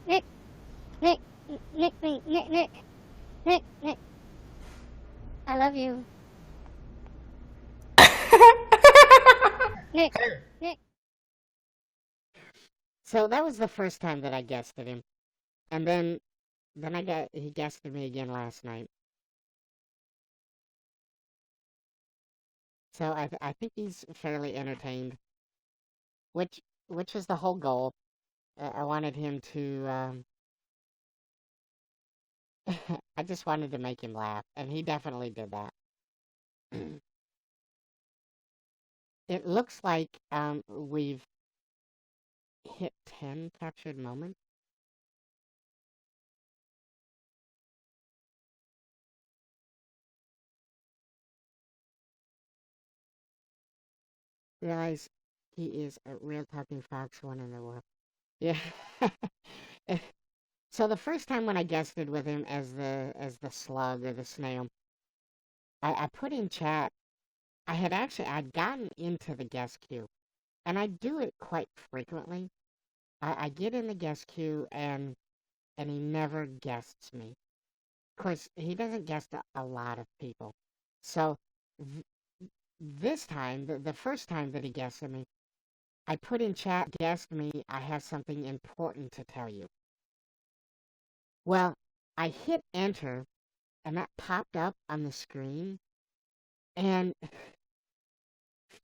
I love you. Nick. So that was the first time that I guessed at him. And then he guessed at me again last night. So I think he's fairly entertained. Which was the whole goal. I wanted him to, I just wanted to make him laugh, and he definitely did that. It looks like, we've hit 10 captured moments. realize he is a real talking fox, one in the world. Yeah. So the first time when I guested with him as the slug or the snail, I put in chat. I'd gotten into the guest queue, and I do it quite frequently. I get in the guest queue and he never guests me. Of course, he doesn't guest a lot of people. So th- this time, the first time that he guested me, I put in chat, guest me, I have something important to tell you. Well, I hit enter, and that popped up on the screen, and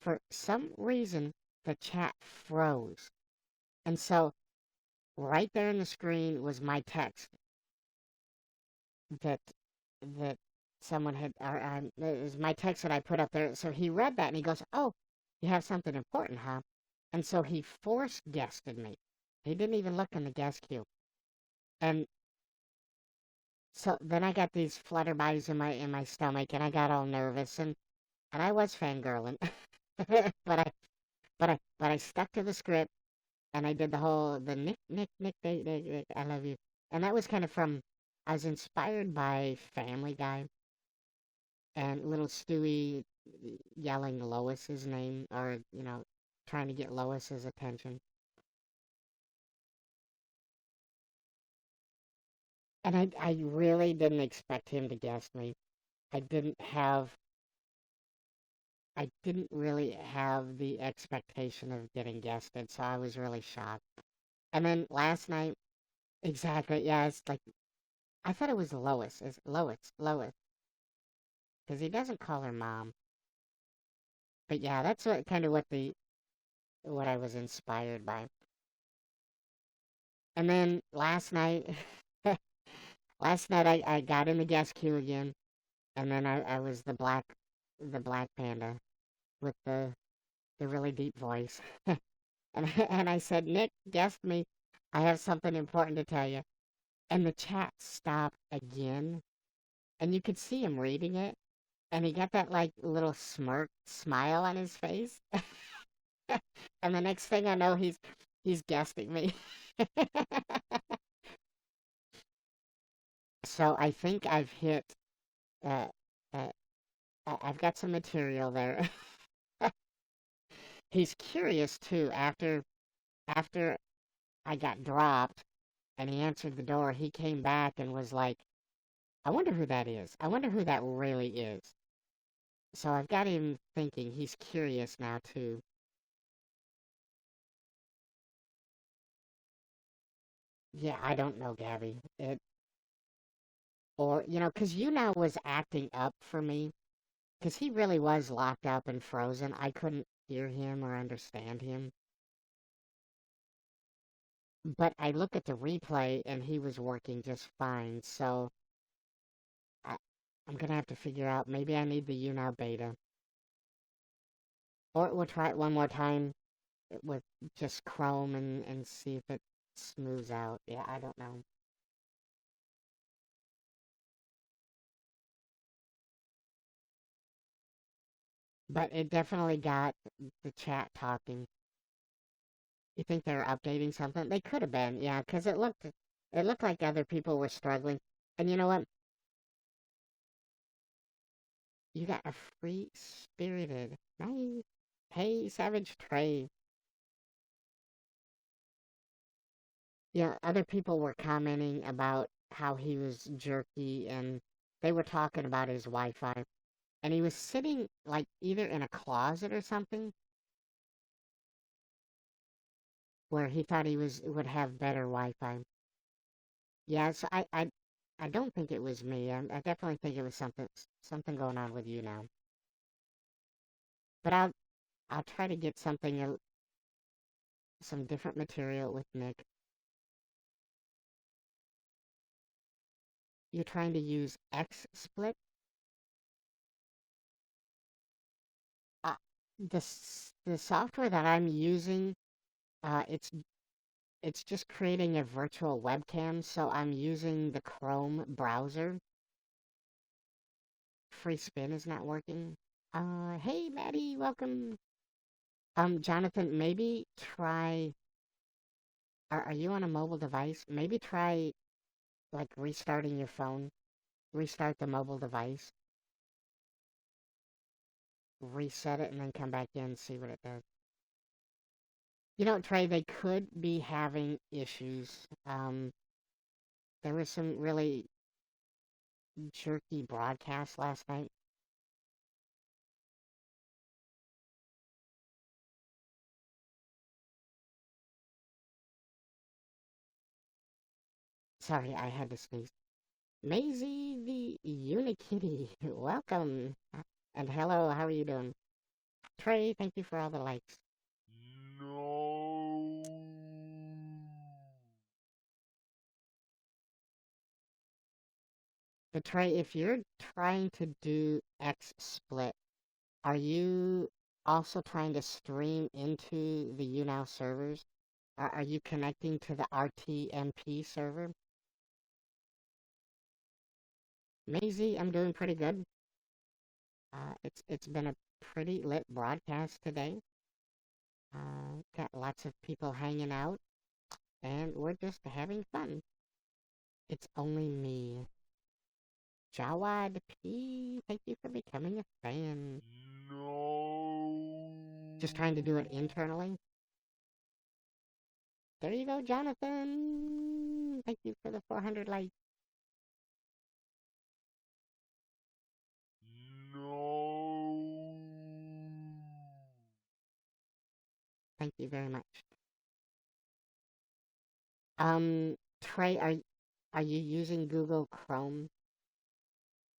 for some reason, the chat froze. And so, right there in the screen was my text that that someone had, or it was my text that I put up there. So he read that and he goes, "Oh, you have something important, huh?" And so he force guested me. He didn't even look in the guest queue. And so then I got these flutterbies in my stomach, and I got all nervous, and I was fangirling, but I stuck to the script, and I did the Nick, I love you, and that was kind of from, I was inspired by Family Guy, and little Stewie yelling Lois's name, or trying to get Lois's attention, and I really didn't expect him to guess me. I didn't have I didn't really have the expectation of getting guested, so I was really shocked. And then last night, exactly, yeah, it's like, I thought it was Lois. It's Lois, because he doesn't call her mom. But yeah, that's what I was inspired by. And then last night, last night I got in the guest queue again, and then I was the black panda with the really deep voice. And I said, "Nick, guest me. I have something important to tell you." And the chat stopped again, and you could see him reading it, and he got that like little smirk smile on his face. And the next thing I know, he's guesting me. So I think I've hit. Uh, uh, I've got some material there. He's curious too. After I got dropped, and he answered the door, he came back and was like, "I wonder who that is. I wonder who that really is." So I've got him thinking. He's curious now too. Yeah, I don't know, Gabby. Or, because YouNow was acting up for me, because he really was locked up and frozen. I couldn't hear him or understand him. But I look at the replay, and he was working just fine. So I, I'm gonna have to figure out. Maybe I need the YouNow beta, or we'll try it one more time with just Chrome and see if it smooths out. Yeah, I don't know. But it definitely got the chat talking. You think they're updating something? They could have been, yeah, because it looked like other people were struggling. And you know what? You got a free spirited. Nice. Hey, Savage Trey. Yeah, other people were commenting about how he was jerky, and they were talking about his Wi-Fi. And he was sitting like either in a closet or something where he thought he would have better Wi-Fi. Yeah, so I don't think it was me. I definitely think it was something going on with you now. But I'll try to get some different material with Nick. You're trying to use XSplit? Uh, the software that I'm using, it's just creating a virtual webcam, so I'm using the Chrome browser. Free spin is not working. Hey Maddie, welcome. Jonathan, maybe try. Are you on a mobile device? Maybe try like restarting your phone. Restart the mobile device. Reset it and then come back in and see what it does. You know, Trey, they could be having issues. There was some really jerky broadcasts last night. Sorry, I had to sneeze. Maisie the Unikitty, welcome. And hello, how are you doing? Trey, thank you for all the likes. No. But Trey, if you're trying to do X split, are you also trying to stream into the YouNow servers? Are you connecting to the RTMP server? Maisie, I'm doing pretty good. It's been a pretty lit broadcast today. Got lots of people hanging out, and we're just having fun. It's only me. Jawad P, thank you for becoming a fan. No. Just trying to do it internally. There you go, Jonathan. Thank you for the 400 likes. No. Thank you very much. Trey, are you using Google Chrome?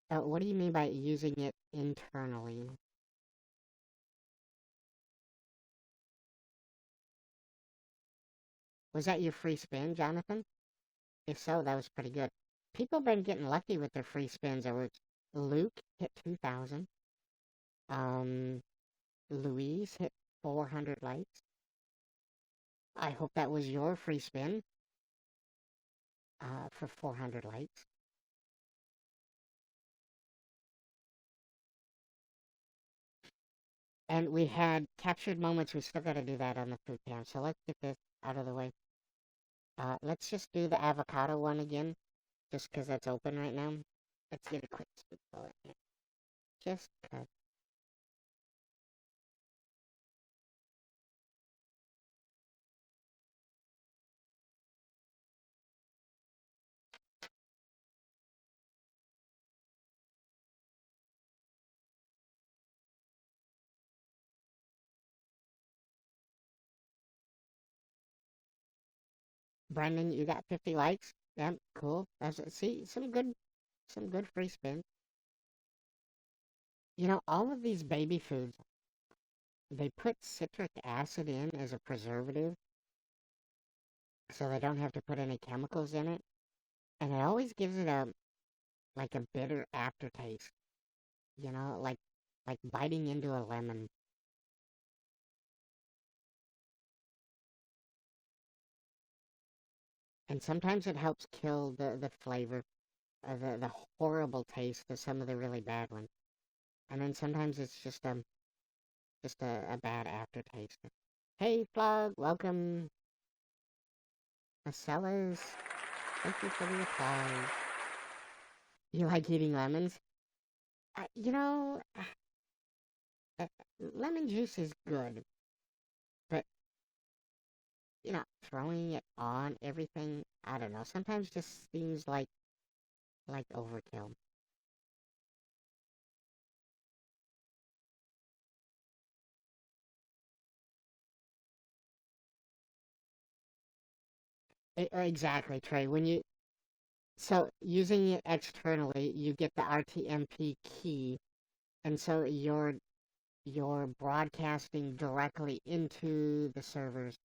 What do you mean by using it internally? Was that your free spin, Jonathan? If so, that was pretty good. People been getting lucky with their free spins. Luke hit 2,000. Louise hit 400 likes. I hope that was your free spin. For 400 likes. And we had captured moments. We still got to do that on the food cam. So let's get this out of the way. Let's just do the avocado one again, just because that's open right now. Let's get a quick spoonful in here. Just because. Brendan, you got 50 likes? Yeah, cool. See, some good free spins. You know, all of these baby foods, they put citric acid in as a preservative, so they don't have to put any chemicals in it. And it always gives it like a bitter aftertaste. You know, like biting into a lemon. And sometimes it helps kill the flavor, the horrible taste of some of the really bad ones. And then sometimes it's just a bad aftertaste. Hey, Flog, welcome. Marcellus, thank you for the applause. You like eating lemons? You know, uh, lemon juice is good, but, you know, throwing it on everything, I don't know, sometimes just seems like overkill. Exactly, Trey. So using it externally, you get the RTMP key, and so you're broadcasting directly into the servers.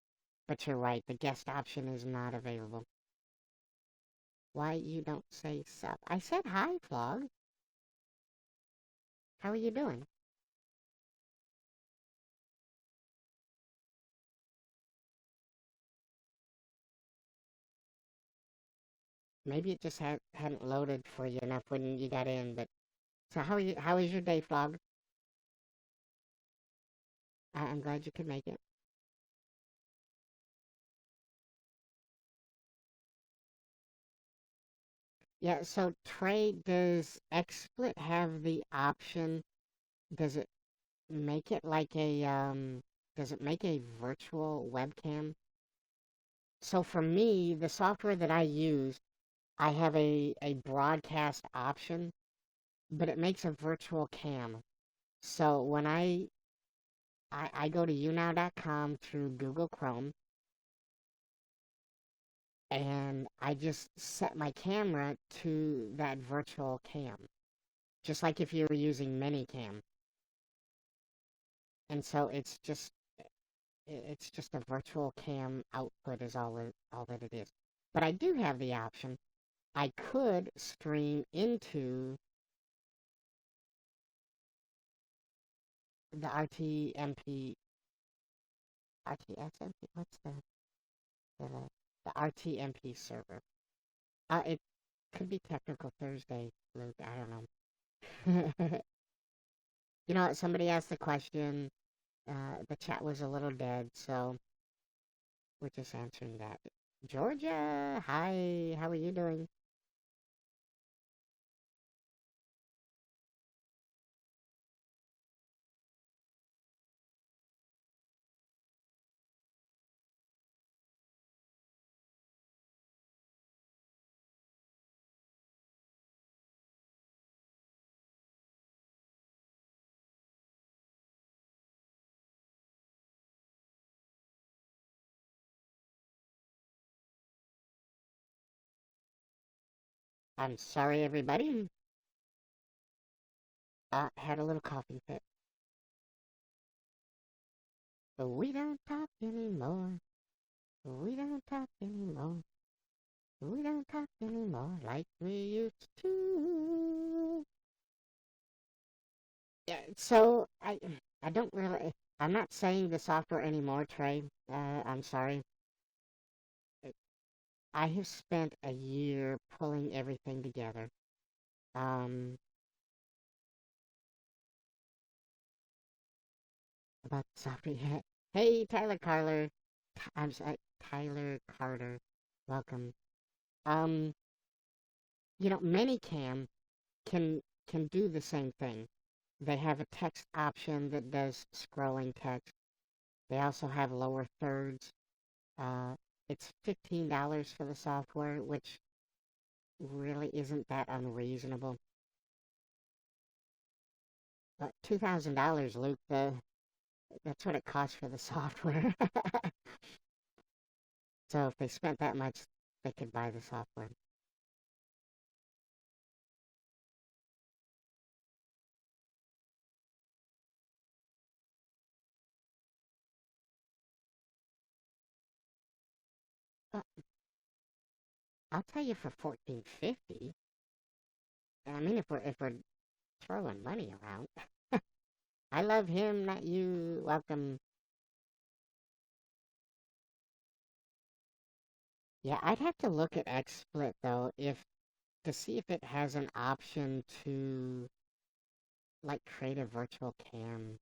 But you're right, the guest option is not available. Why you don't say sup? I said hi, Flog. How are you doing? Maybe it just hadn't loaded for you enough when you got in, but so how is your day, Flog? I'm glad you could make it. Yeah, so Trey, does XSplit have the option? Does it make it like a does it make a virtual webcam? So for me, the software that I use, I have a broadcast option, but it makes a virtual cam. So when I go to YouNow.com through Google Chrome, and I just set my camera to that virtual cam, just like if you were using Minicam. And so it's just a virtual cam output is all that it is. But I do have the option. I could stream into the RTMP, RTSMP, what's the, the RTMP server? It could be Technical Thursday, Luke, I don't know. You know what, somebody asked the question, the chat was a little dead, so we're just answering that. Georgia, hi, how are you doing? I'm sorry, everybody. Had a little coughing fit. But we don't talk anymore. We don't talk anymore. We don't talk anymore like we used to. Yeah, so I don't really. I'm not saying the software anymore, Trey. I'm sorry. I have spent a year pulling everything together. Um, about the software. Hey, Tyler Carter. I'm sorry, Tyler Carter. Welcome. Um, Minicam can do the same thing. They have a text option that does scrolling text. They also have lower thirds. Uh, it's $15 for the software, which really isn't that unreasonable. But $2,000, Luke, that's what it costs for the software. So if they spent that much, they could buy the software. But I'll tell you for 1450. I mean, if we're throwing money around, I love him, not you. Welcome. Yeah, I'd have to look at XSplit though, if to see if it has an option to like create a virtual cam.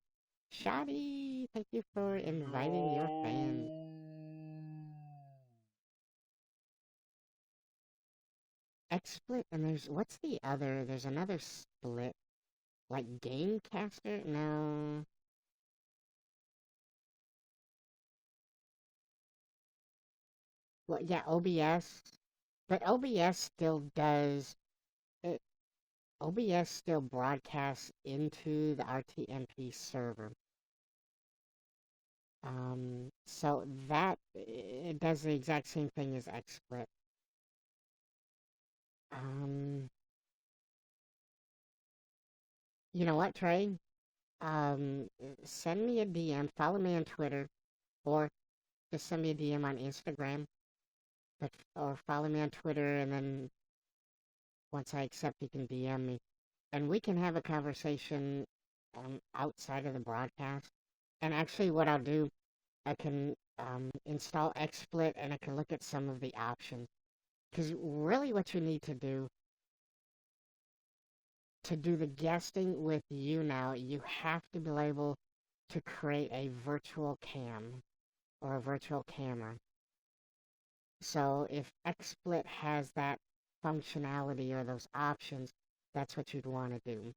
Shoddy, thank you for inviting your fans. XSplit, and what's the other? There's another split, like Gamecaster? No. Well, yeah, OBS, but OBS still does it. OBS still broadcasts into the RTMP server. So that it does the exact same thing as XSplit. Um, you know what, Trey? Send me a DM, follow me on Twitter, or just send me a DM on Instagram, or follow me on Twitter, and then once I accept, you can DM me, and we can have a conversation outside of the broadcast. And actually, what I'll do, I can install XSplit, and I can look at some of the options. Because really, what you need to do the guesting with YouNow, you have to be able to create a virtual cam or a virtual camera. So if XSplit has that functionality or those options, that's what you'd want to do.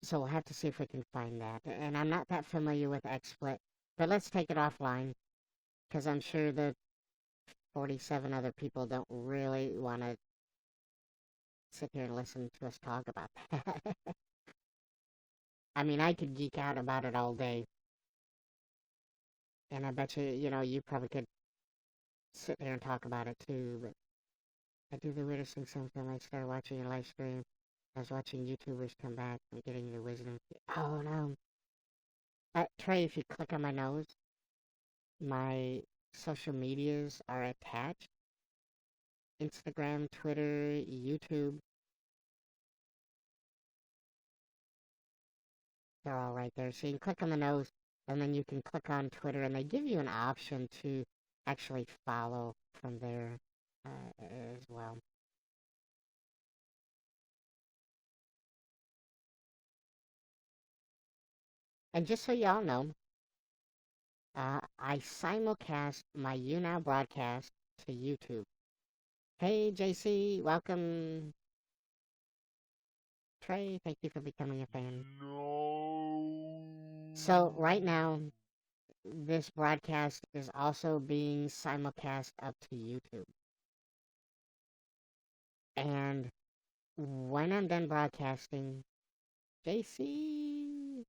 So we'll have to see if we can find that. And I'm not that familiar with XSplit, but let's take it offline, because I'm sure the 47 other people don't really want to sit here and listen to us talk about that. I mean, I could geek out about it all day. And I bet you, you probably could sit there and talk about it too, but I do the weirdest thing sometimes. I start watching a live stream. I was watching YouTubers come back from getting the wisdom. Oh no. Trey, if you click on my nose, my social medias are attached. Instagram, Twitter, YouTube. They're all right there. So you can click on the nose, and then you can click on Twitter, and they give you an option to actually follow from there as well. And just so y'all know, I simulcast my YouNow broadcast to YouTube. Hey, JC, welcome. Trey, thank you for becoming a fan. No. So, right now, this broadcast is also being simulcast up to YouTube. And when I'm done broadcasting, JC,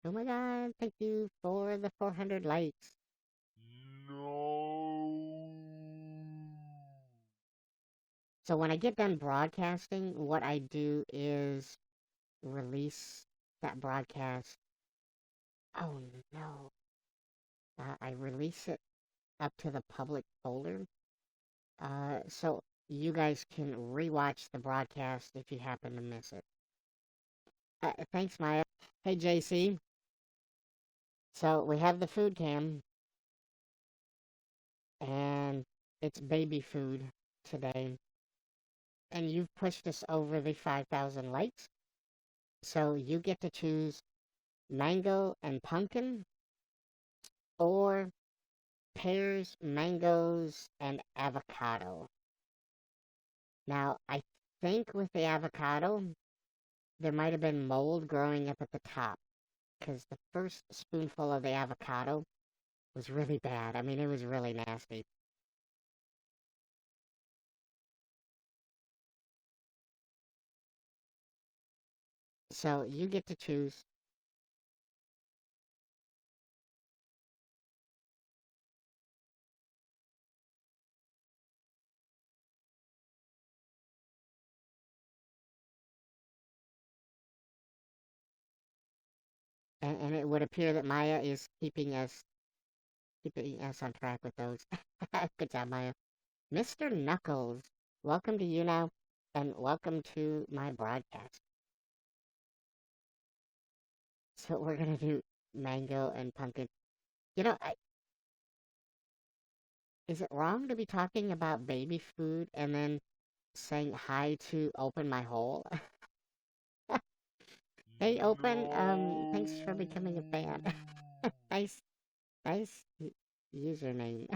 oh my god, thank you for the 400 likes. No. So when I get done broadcasting, what I do is release that broadcast. Oh no. I release it up to the public folder. So you guys can rewatch the broadcast if you happen to miss it. Thanks, Maya. Hey, JC. So we have the food cam, and it's baby food today. And you've pushed us over the 5,000 likes. So you get to choose mango and pumpkin, or pears, mangoes, and avocado. Now, I think with the avocado, there might have been mold growing up at the top, because the first spoonful of the avocado was really bad. I mean, it was really nasty. So you get to choose. And it would appear that Maya is keeping us on track with those. Good job, Maya. Mr. Knuckles, welcome to YouNow, and welcome to my broadcast. So we're gonna do mango and pumpkin. You know, is it wrong to be talking about baby food and then saying hi to Open My Hole? Hey, Open, thanks for becoming a fan. Nice, nice username.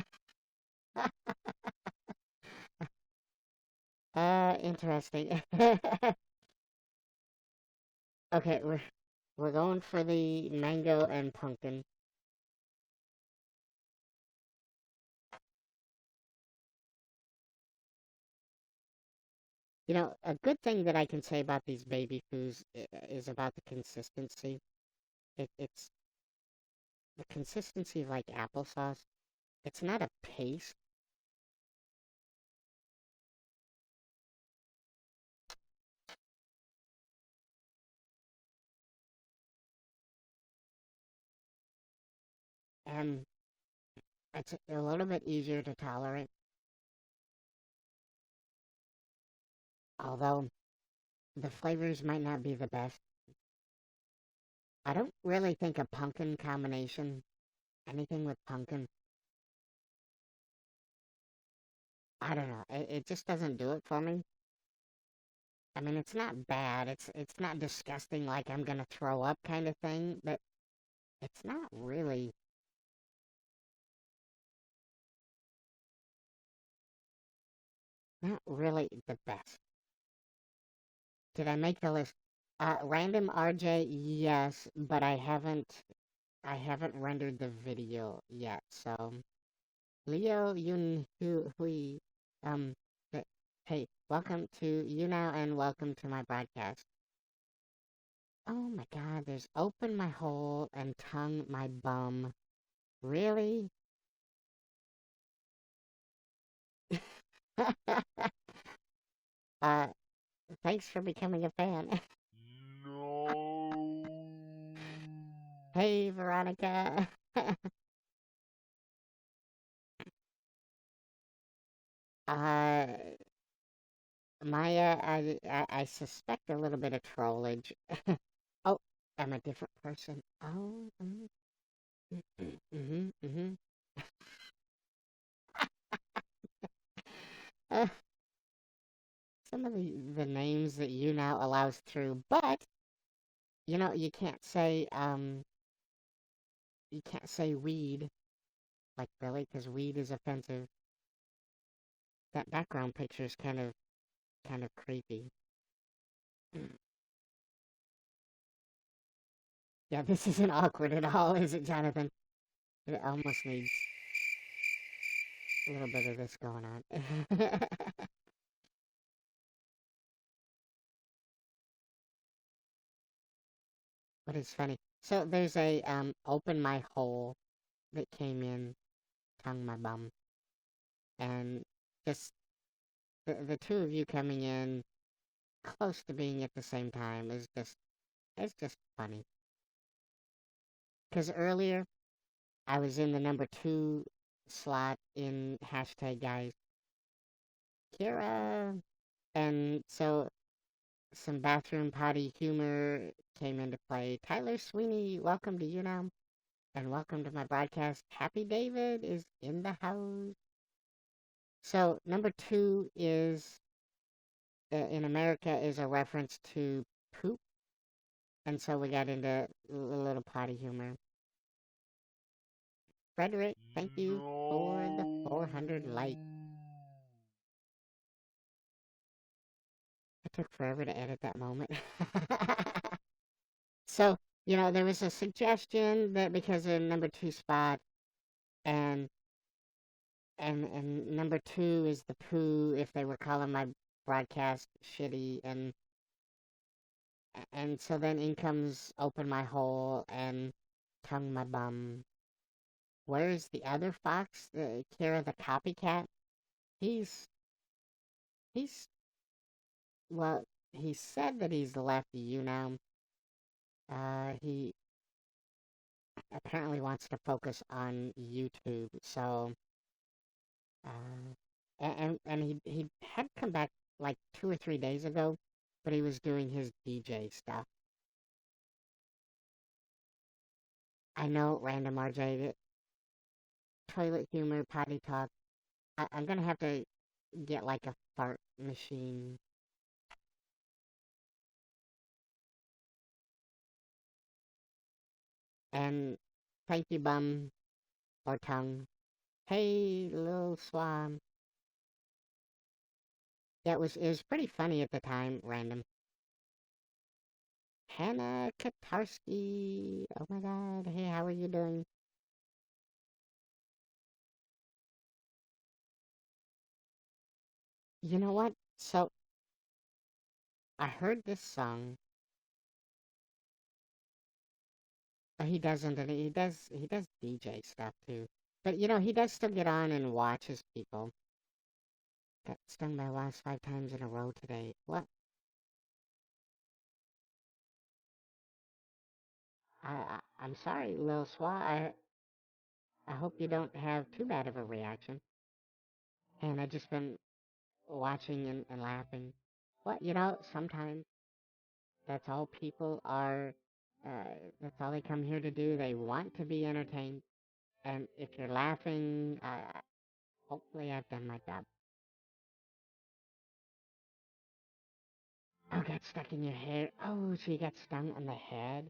Interesting. Okay, we're going for the mango and pumpkin. You know, a good thing that I can say about these baby foods is about the consistency. It's the consistency of like applesauce. It's not a paste. And it's a little bit easier to tolerate. Although the flavors might not be the best. I don't really think a pumpkin combination, anything with pumpkin, I don't know. It just doesn't do it for me. I mean, it's not bad. It's not disgusting like I'm gonna throw up kind of thing, but it's not really the best. Did I make the list? Random RJ, yes, but I haven't rendered the video yet. So Leo Yun Hui, um, hey, welcome to YouNow and welcome to my broadcast. Oh my God, there's open my hole and tongue my bum. Really? uh, thanks for becoming a fan. No. Hey, Veronica. uh, Maya, I suspect a little bit of trollage. Oh, I'm a different person. Oh, mm-hmm. Uh, some of the names that you now allows through, but you can't say weed, like Billy, because weed is offensive. That background picture is kind of creepy. Yeah, this isn't awkward at all, is it, Jonathan? It almost needs a little bit of this going on. What is funny? So there's a open my hole that came in, tongue my bum, and just the two of you coming in close to being at the same time is just it's just funny. Because earlier I was in the number 2 slot in hashtag guys Kira, and so some bathroom potty humor came into play. Tyler Sweeney, welcome to you now, and welcome to my broadcast. Happy David is in the house. So number 2 is in America is a reference to poop, and so we got into a little potty humor. Frederick, thank you for the 400 likes. It took forever to edit that moment. So, there was a suggestion that because of number 2 spot and and number 2 is the poo if they were calling my broadcast shitty and so then in comes open my hole and tongue my bum. Where's the other fox? Kira the copycat? He's he's well, he said that he's left you now. He apparently wants to focus on YouTube, so uh, and he had come back like 2 or 3 days ago, but he was doing his DJ stuff. I know, random RJ, that toilet humor, potty talk. I'm gonna have to get like a fart machine. And thank you, bum or tongue. Hey, little swan. Yeah, it was pretty funny at the time, random. Hannah Katarski. Oh my god. Hey, how are you doing? You know what? So, I heard this song. He doesn't, and he does DJ stuff too. But he does still get on and watches people. Got stung by wasps 5 times in a row today. What? I'm sorry, Lil Swa. I hope you don't have too bad of a reaction. And I just been watching and laughing. What? Sometimes that's all people are. That's all they come here to do. They want to be entertained. And if you're laughing, hopefully I've done my job. Oh, got stuck in your hair. Oh, so you got stung on the head?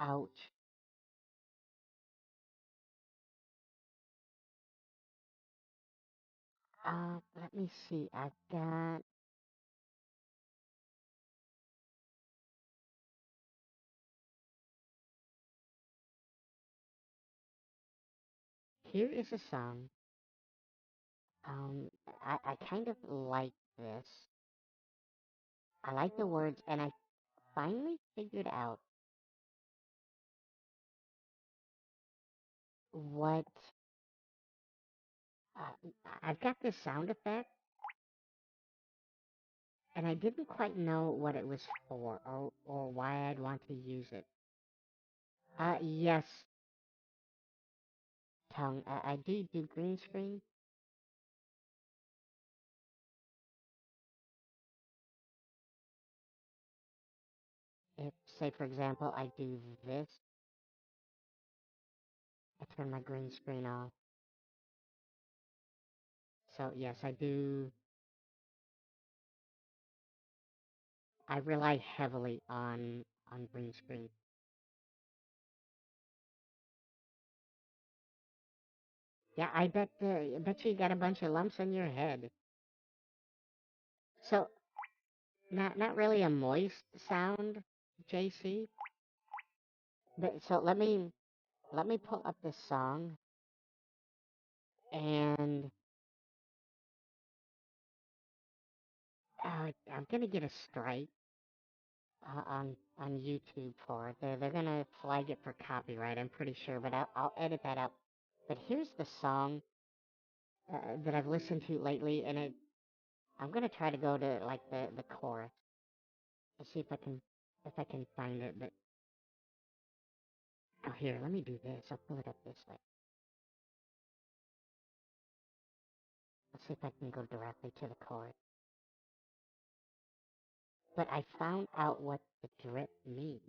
Ouch. Let me see. I've got... Here is a song. Um, I kind of like this. I like the words, and I finally figured out what... I've got this sound effect, and I didn't quite know what it was for, or why I'd want to use it. Yes, Tongue. I do green screen. If, say, for example, I do this, I turn my green screen off. So, yes, I do. I rely heavily on green screen. Yeah, I bet you got a bunch of lumps on your head. So, not really a moist sound, JC. But so let me pull up this song, and I'm gonna get a strike on YouTube for it. They're gonna flag it for copyright, I'm pretty sure, but I'll edit that out. But here's the song that I've listened to lately, and I'm gonna try to go to like the chorus. Let's see if I can find it. But oh, here, let me do this. I'll pull it up this way. Let's see if I can go directly to the chorus. But I found out what the drip means.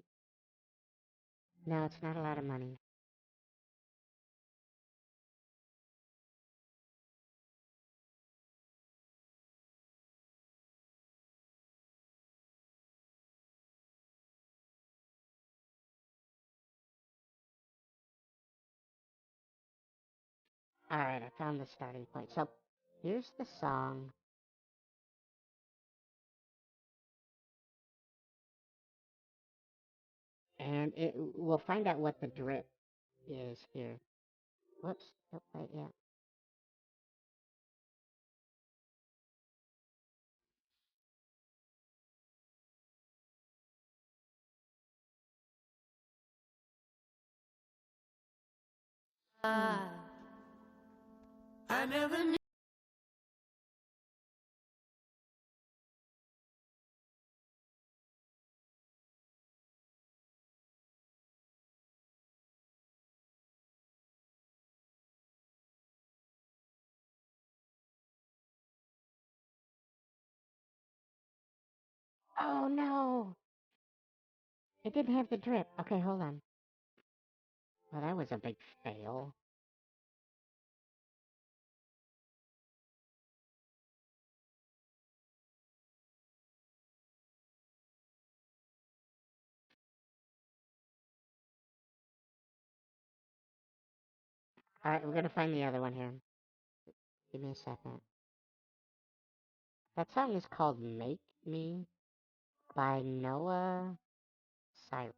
No, it's not a lot of money. Alright, I found the starting point. So, here's the song. And we'll find out what the drip is here. Whoops. Oh, wait, yeah. I never knew. Oh no! It didn't have the drip. Okay, hold on. Well, that was a big fail. Alright, we're gonna find the other one here. Give me a second. That song is called Make Me by Noah Cyrus.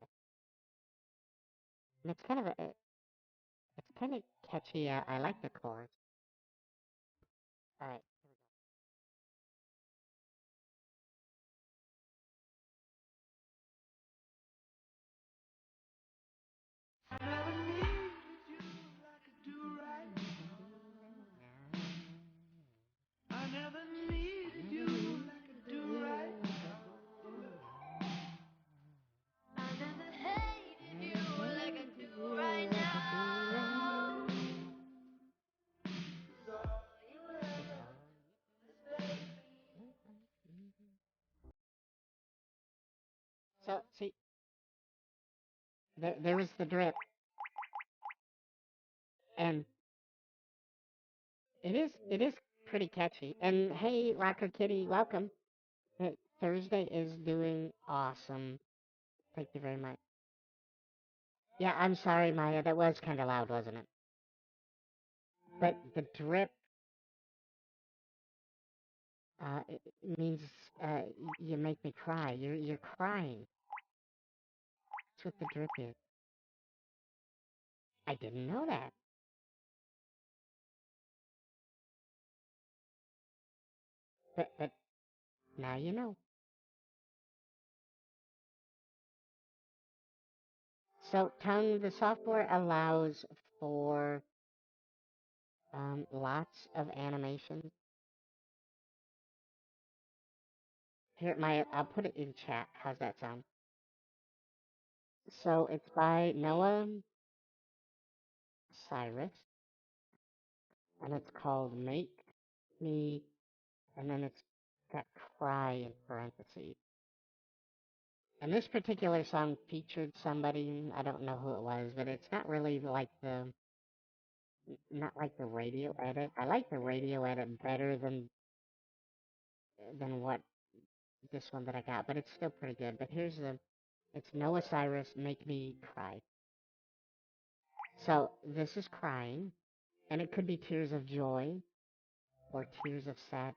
And it's kind of catchy. I like the chorus. Alright. I never needed you like I do right now. I never needed you like I do right now. I never hated you like I do right now. 'Cause all you ever mistake me. So, see, there was the drip. And it is pretty catchy. And hey, Rocker Kitty, welcome. Thursday is doing awesome. Thank you very much. Yeah, I'm sorry, Maya. That was kind of loud, wasn't it? But the drip it means uh, you make me cry. You're crying. That's what the drip is. I didn't know that. But now you know. So, Tongue, the software allows for lots of animations. Here, Maya, I'll put it in chat. How's that sound? So, it's by Noah Cyrus, and it's called Make Me, and then it's got cry in parentheses. And this particular song featured somebody, I don't know who it was, but it's not really like not like the radio edit. I like the radio edit better than what this one that I got, but it's still pretty good. But it's Noah Cyrus, Make Me Cry. So this is crying, and it could be tears of joy or tears of sad.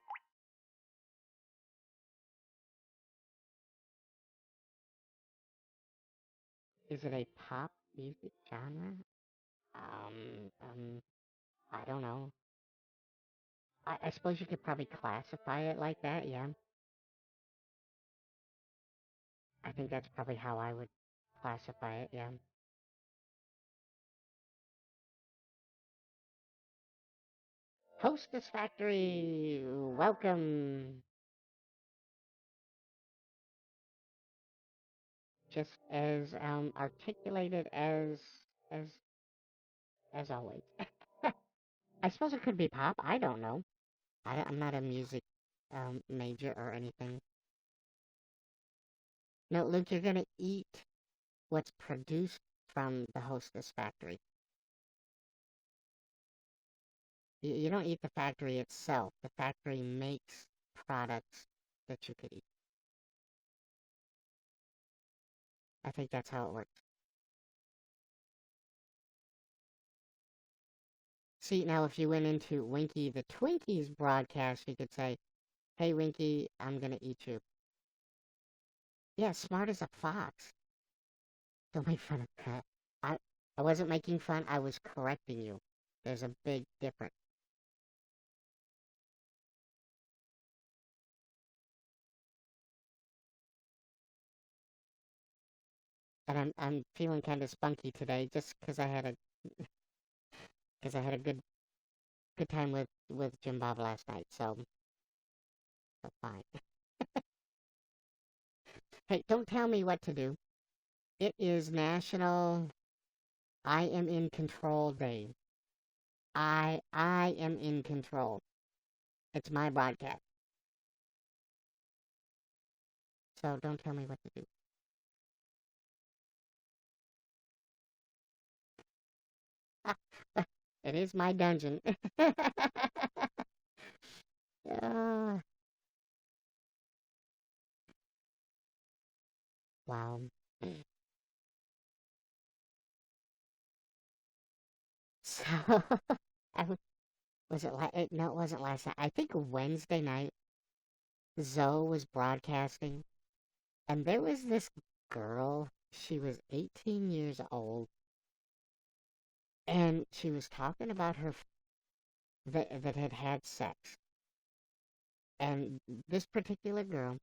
Is it a pop music genre? Um, um, I don't know. I suppose you could probably classify it like that, yeah. I think that's probably how I would classify it, yeah. Hostess Factory, welcome. Just as articulated as as always. I suppose it could be pop. I don't know. I'm not a music major or anything. No, Luke, you're gonna eat what's produced from the Hostess Factory. You don't eat the factory itself. The factory makes products that you could eat. I think that's how it works. See, now if you went into Winky the Twinkie's broadcast, you could say, "Hey, Winky, I'm gonna eat you." Yeah, smart as a fox. Don't make fun of that. I wasn't making fun. I was correcting you. There's a big difference. And I'm feeling kind of spunky today, just because I had a good time with Jim Bob last night. So fine. Hey, don't tell me what to do. It is National I Am in Control Day. I am in control. It's my broadcast. So don't tell me what to do. It is my dungeon. uh, wow. So, I was it no, it wasn't last night. I think Wednesday night, Zoe was broadcasting, and there was this girl. She was 18 years old, and she was talking about her that had sex. And this particular girl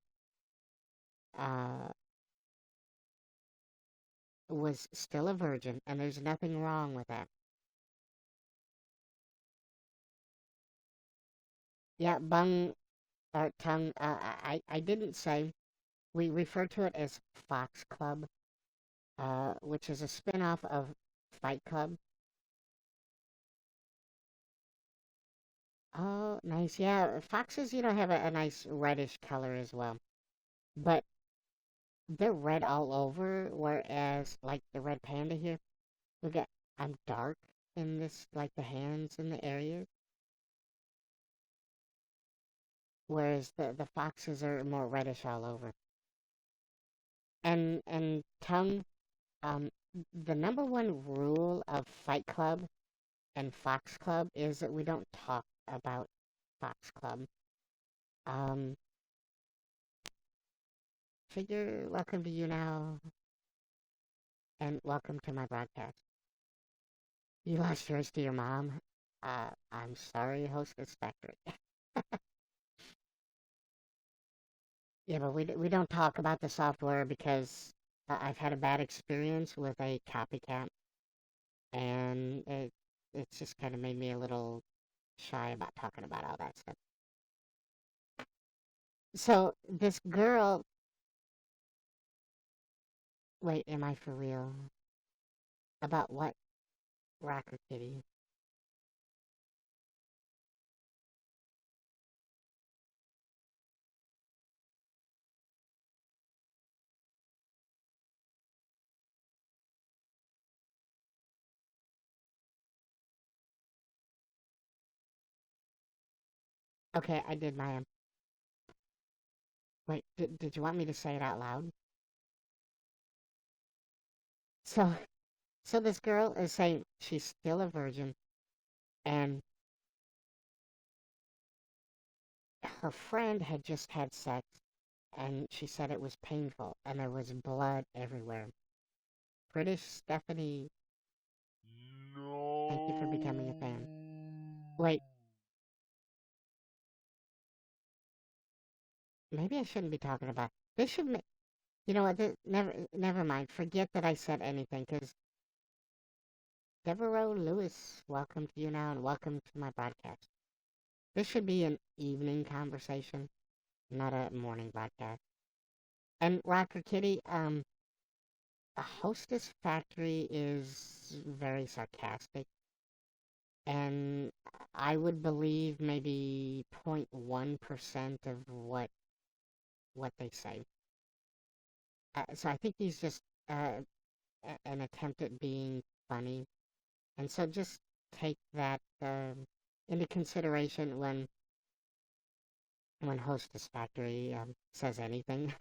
uh, was still a virgin, and there's nothing wrong with that. Yeah, bung tongue. I didn't say. We refer to it as Fox Club, which is a spin-off of Fight Club. Oh, nice. Yeah, foxes, have a nice reddish color as well. But they're red all over, whereas, like, the red panda here, look at, I'm dark in this, like, the hands and the areas. whereas the foxes are more reddish all over. And tongue, um, the number one rule of Fight Club and Fox Club is that we don't talk about Fox Club. Um, Figure, welcome to YouNow, and welcome to my broadcast. You lost yours to your mom? I'm sorry, Hostess Factory. Yeah, but we don't talk about the software because I've had a bad experience with a copycat, and it's just kind of made me a little shy about talking about all that stuff. So this girl, wait, am I for real? About what, Rocker Kitty? Okay, I did my. Wait, did you want me to say it out loud? So, so this girl is saying she's still a virgin, and her friend had just had sex, and she said it was painful, and there was blood everywhere. British Stephanie, thank you for becoming a fan. Wait, maybe I shouldn't be talking about. This should. You know what? Never mind. Forget that I said anything, because Devereaux Lewis, welcome to you now, and welcome to my broadcast. This should be an evening conversation, not a morning broadcast. And Rocker Kitty, a Hostess Factory is very sarcastic, and I would believe maybe 0.1% of what they say. So I think he's just an attempt at being funny, and so just take that into consideration when Hostess Factory says anything.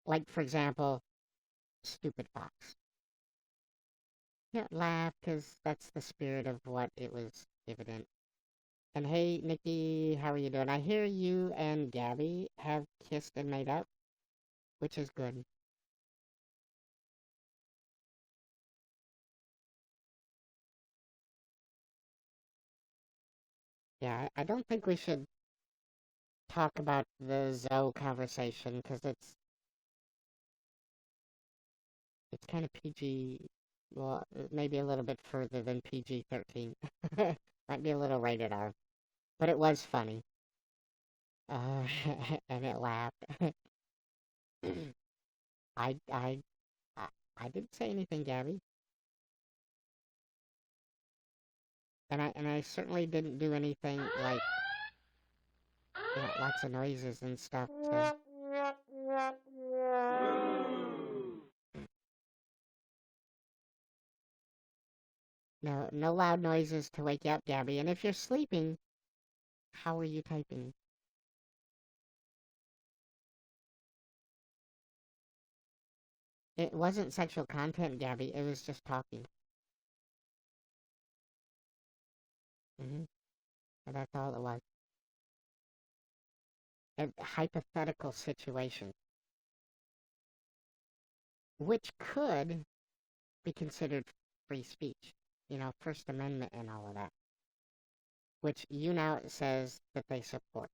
Like, for example, stupid fox. Yeah, laugh, because that's the spirit of what it was evident. And hey, Nikki, how are you doing? I hear you and Gabby have kissed and made up, which is good. Yeah, I don't think we should talk about the Zoe conversation, because it's kind of PG, well, maybe a little bit further than PG-13. Might be a little rated R, but it was funny. Uh, and it laughed. I, I, I, I didn't say anything, Gabby. And I certainly didn't do anything like, lots of noises and stuff to... No, no loud noises to wake you up, Gabby. And if you're sleeping, how are you typing? It wasn't sexual content, Gabby. It was just talking. And that's all it was. A hypothetical situation, which could be considered free speech. First Amendment and all of that. Which YouNow says that they support.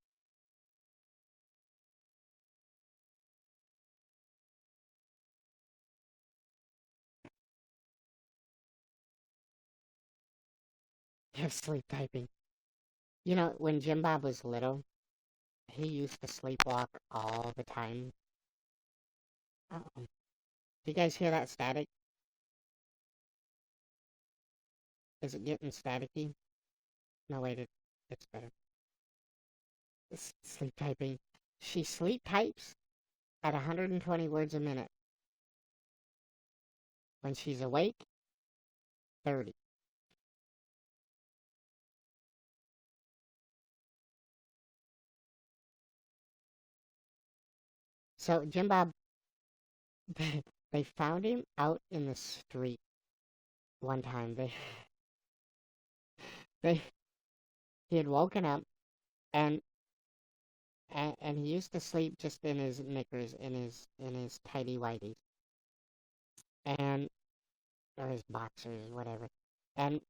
You're sleep typing. When Jim Bob was little, he used to sleepwalk all the time. Uh-oh. Do you guys hear that static? Is it getting staticky? No, wait, it's better. It's sleep typing. She sleep types at 120 words a minute. When she's awake, 30. So Jim Bob, they found him out in the street one time. They he had woken up and and he used to sleep just in his knickers, in his tidy whities, and or his boxers, whatever. And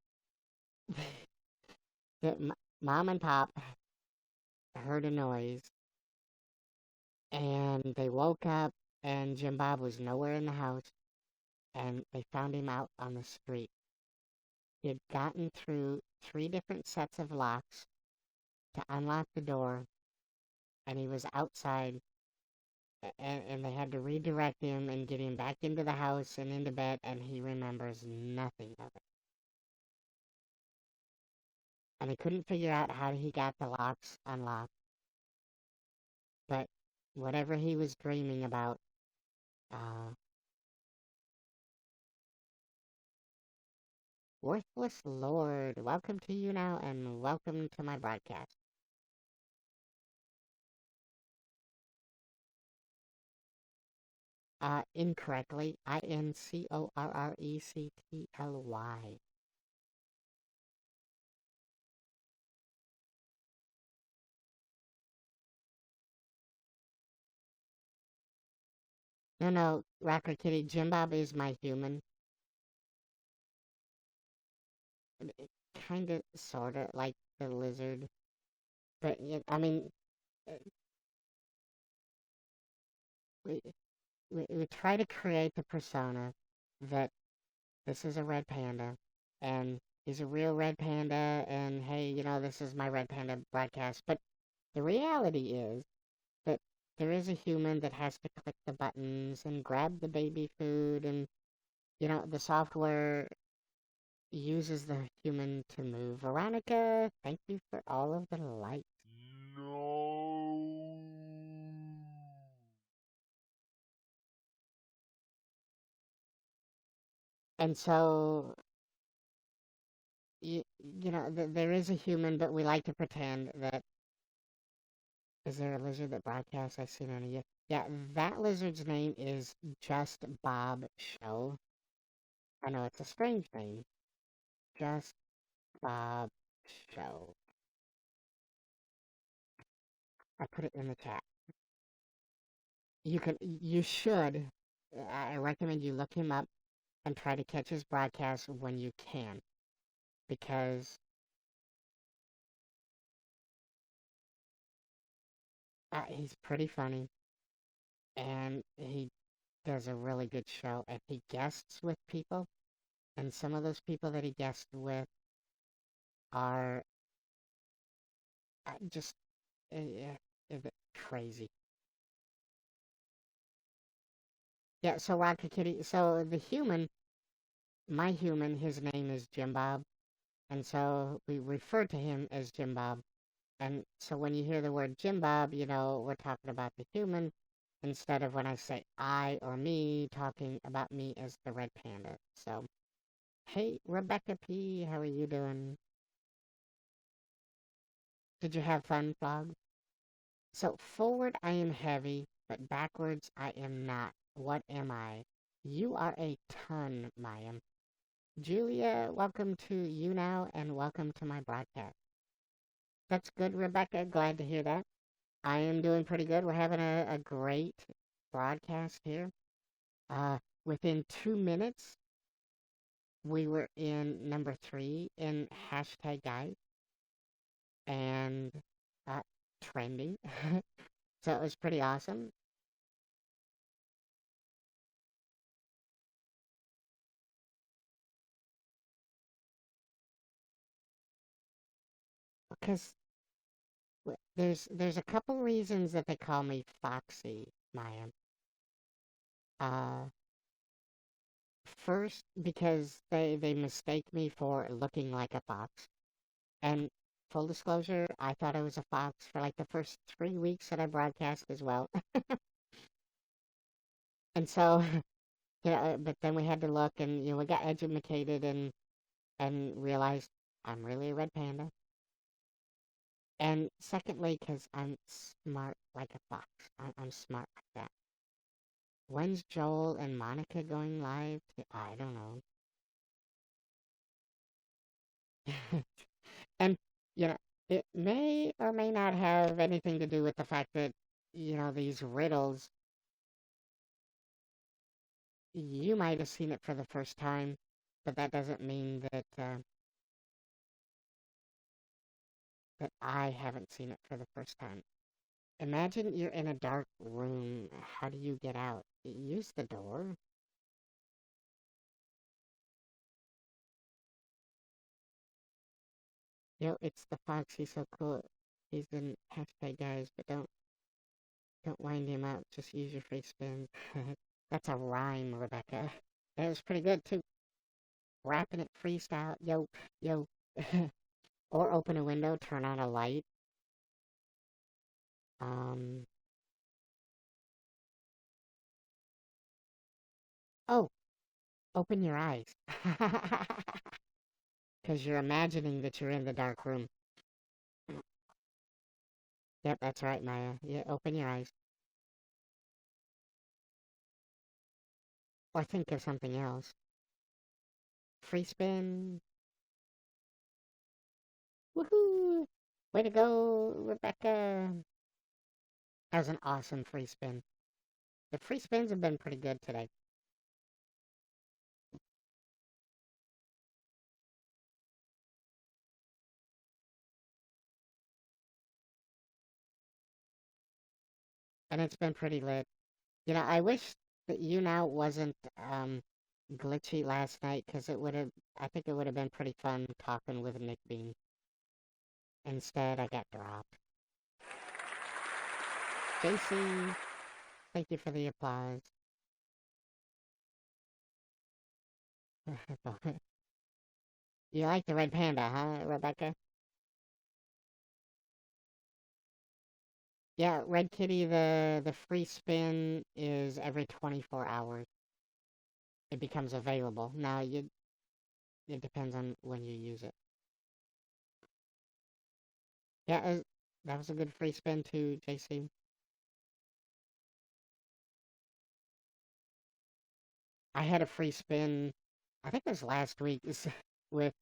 mom and pop heard a noise, and they woke up, and Jim Bob was nowhere in the house, and they found him out on the street. He had gotten through 3 different sets of locks to unlock the door, and he was outside, and they had to redirect him and get him back into the house and into bed, and he remembers nothing of it. And they couldn't figure out how he got the locks unlocked, but whatever he was dreaming about, uh, Worthless Lord, welcome to YouNow and welcome to my broadcast. Incorrectly, Incorrectly. No, Rocker Kitty, Jim Bob is my human. Kinda, sorta, like the lizard. But, I mean, uh, we, we try to create the persona that this is a red panda, and he's a real red panda, and hey, this is my red panda broadcast. But the reality is that there is a human that has to click the buttons and grab the baby food, and, the software uses the human to move. Veronica, thank you for all of the likes. No. And so, there is a human, but we like to pretend that. Is there a lizard that broadcasts? I've seen on you. Yeah, that lizard's name is Just Bob Show. I know it's a strange name. Just Bob Show. I put it in the chat. You should. I recommend you look him up and try to catch his broadcast when you can, because he's pretty funny, and he does a really good show, and he guests with people, and some of those people that he guests with are just a bit crazy. Yeah, so Rocket Kitty, so my human, his name is Jim Bob, and so we refer to him as Jim Bob. And so when you hear the word Jim Bob, we're talking about the human instead of when I say I or me, talking about me as the red panda. So, hey, Rebecca P., how are you doing? Did you have fun, Frog? So, forward I am heavy, but backwards I am not. What am I? You are a ton, Mayim. Julia, welcome to YouNow and welcome to my broadcast. That's good, Rebecca. Glad to hear that. I am doing pretty good. We're having a great broadcast here. Within 2 minutes, we were in number 3 in hashtag guys and trending. So it was pretty awesome. Because there's a couple reasons that they call me Foxy, Maya. Uh, First, because they mistake me for looking like a fox. And full disclosure, I thought I was a fox for like the first 3 weeks that I broadcast as well. And so, but then we had to look, and we got educated and realized I'm really a red panda. And secondly, because I'm smart like a fox. I'm smart like that. When's Joel and Monica going live? I don't know. And, you know, it may or may not have anything to do with the fact that, these riddles, you might have seen it for the first time, but that doesn't mean that I haven't seen it for the first time. Imagine you're in a dark room. How do you get out? Use the door. It's the Fox. He's so cool. He's in hashtag guys, but don't wind him up. Just use your free spin. That's a rhyme, Rebecca. That was pretty good too. Rapping it freestyle. Yo, yo. Or open a window, turn on a light. Um. Oh, open your eyes. Because you're imagining that you're in the dark room. Yep, that's right, Maya. Yeah, open your eyes. Or think of something else. Free spin. Woohoo! Way to go, Rebecca. That was an awesome free spin. The free spins have been pretty good today. And it's been pretty lit. I wish that YouNow wasn't glitchy last night, because I think it would have been pretty fun talking with Nick Bean. Instead, I got dropped. JC, thank you for the applause. You like the red panda, huh, Rebecca? Yeah, Red Kitty, the free spin is every 24 hours. It becomes available. Now, it depends on when you use it. Yeah, that was a good free spin too, JC. I had a free spin, I think it was last week, with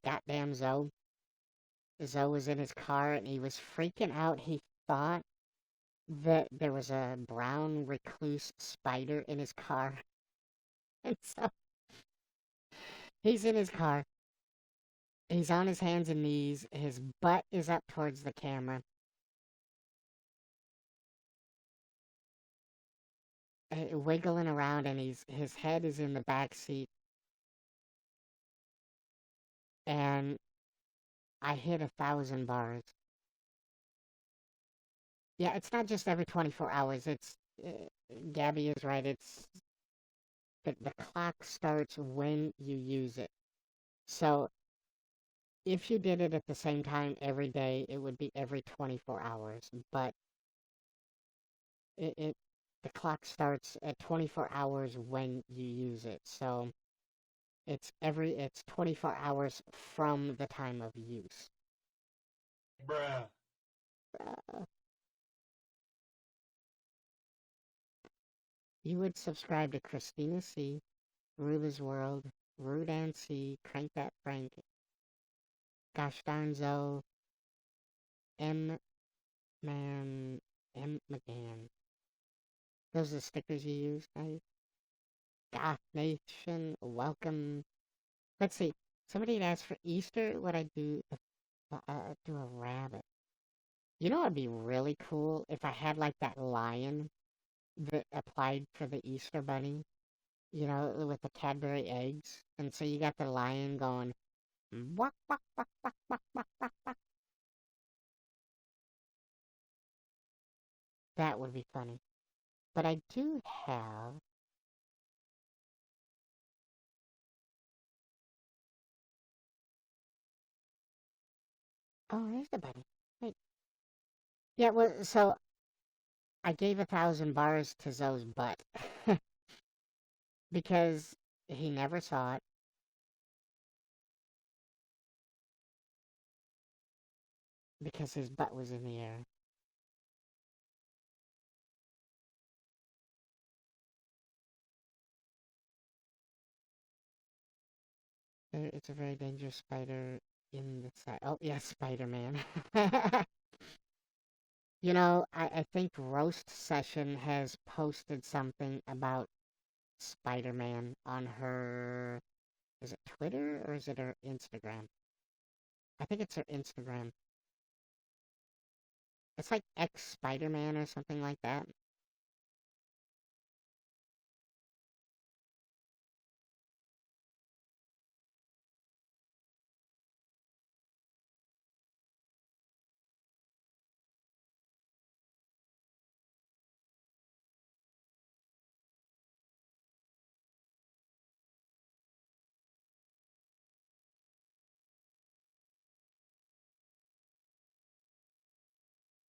goddamn Zoe. Zoe was in his car and he was freaking out. He thought that there was a brown recluse spider in his car. And so he's in his car. He's on his hands and knees. His butt is up towards the camera. Wiggling around, and his head is in the back seat. And I hit 1,000 bars. Yeah, it's not just every 24 hours. It's Gabby is right. It's the clock starts when you use it. So if you did it at the same time every day, it would be every 24 hours. But it the clock starts at 24 hours when you use it. So it's 24 hours from the time of use. Bruh. You would subscribe to Christina C, Ruba's World, Rudan C, Crank That Frank, Gosh Darn Zoe, M Man, M McGann. Those are the stickers you use, right? Goth Nation, welcome. Let's see. Somebody had asked for Easter. What I do? Do a rabbit. It'd be really cool if I had like that lion that applied for the Easter bunny. With the Cadbury eggs, and so you got the lion going. Wak, wak, wak, wak, wak, wak, wak, wak. That would be funny. But I do have. Oh, there's the bunny. Wait. Yeah, well, so I gave 1,000 bars to Zoe's butt because he never saw it. Because his butt was in the air. It's a very dangerous spider in the side. Oh, yeah, Spider-Man. You know, I think Roast Session has posted something about Spider-Man on her... Is it Twitter or is it her Instagram? I think it's her Instagram. It's like X Spider-Man or something like that.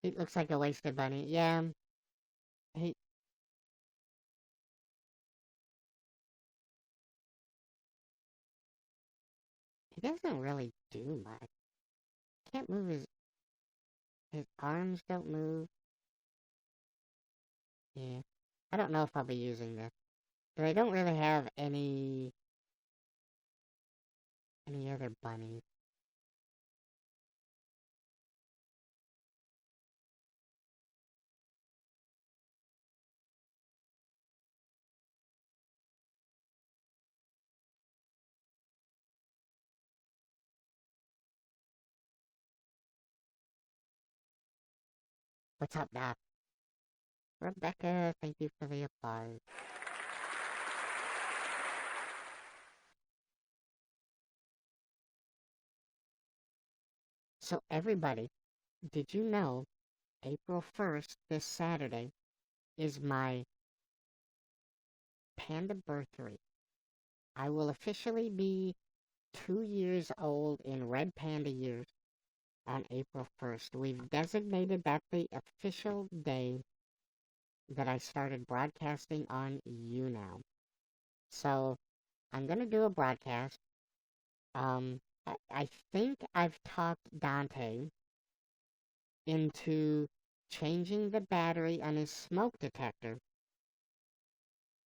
It looks like a wasted bunny. Yeah, he he doesn't really do much. Can't move his arms don't move. Yeah. I don't know if I'll be using this. But I don't really have any other bunnies. What's up, Doc? Rebecca, thank you for the applause. So everybody, did you know April 1st, this Saturday, is my panda birthday? I will officially be 2 years old in Red Panda years on April 1st. We've designated that the official day that I started broadcasting on YouNow. So I'm gonna do a broadcast. I think I've talked Dante into changing the battery on his smoke detector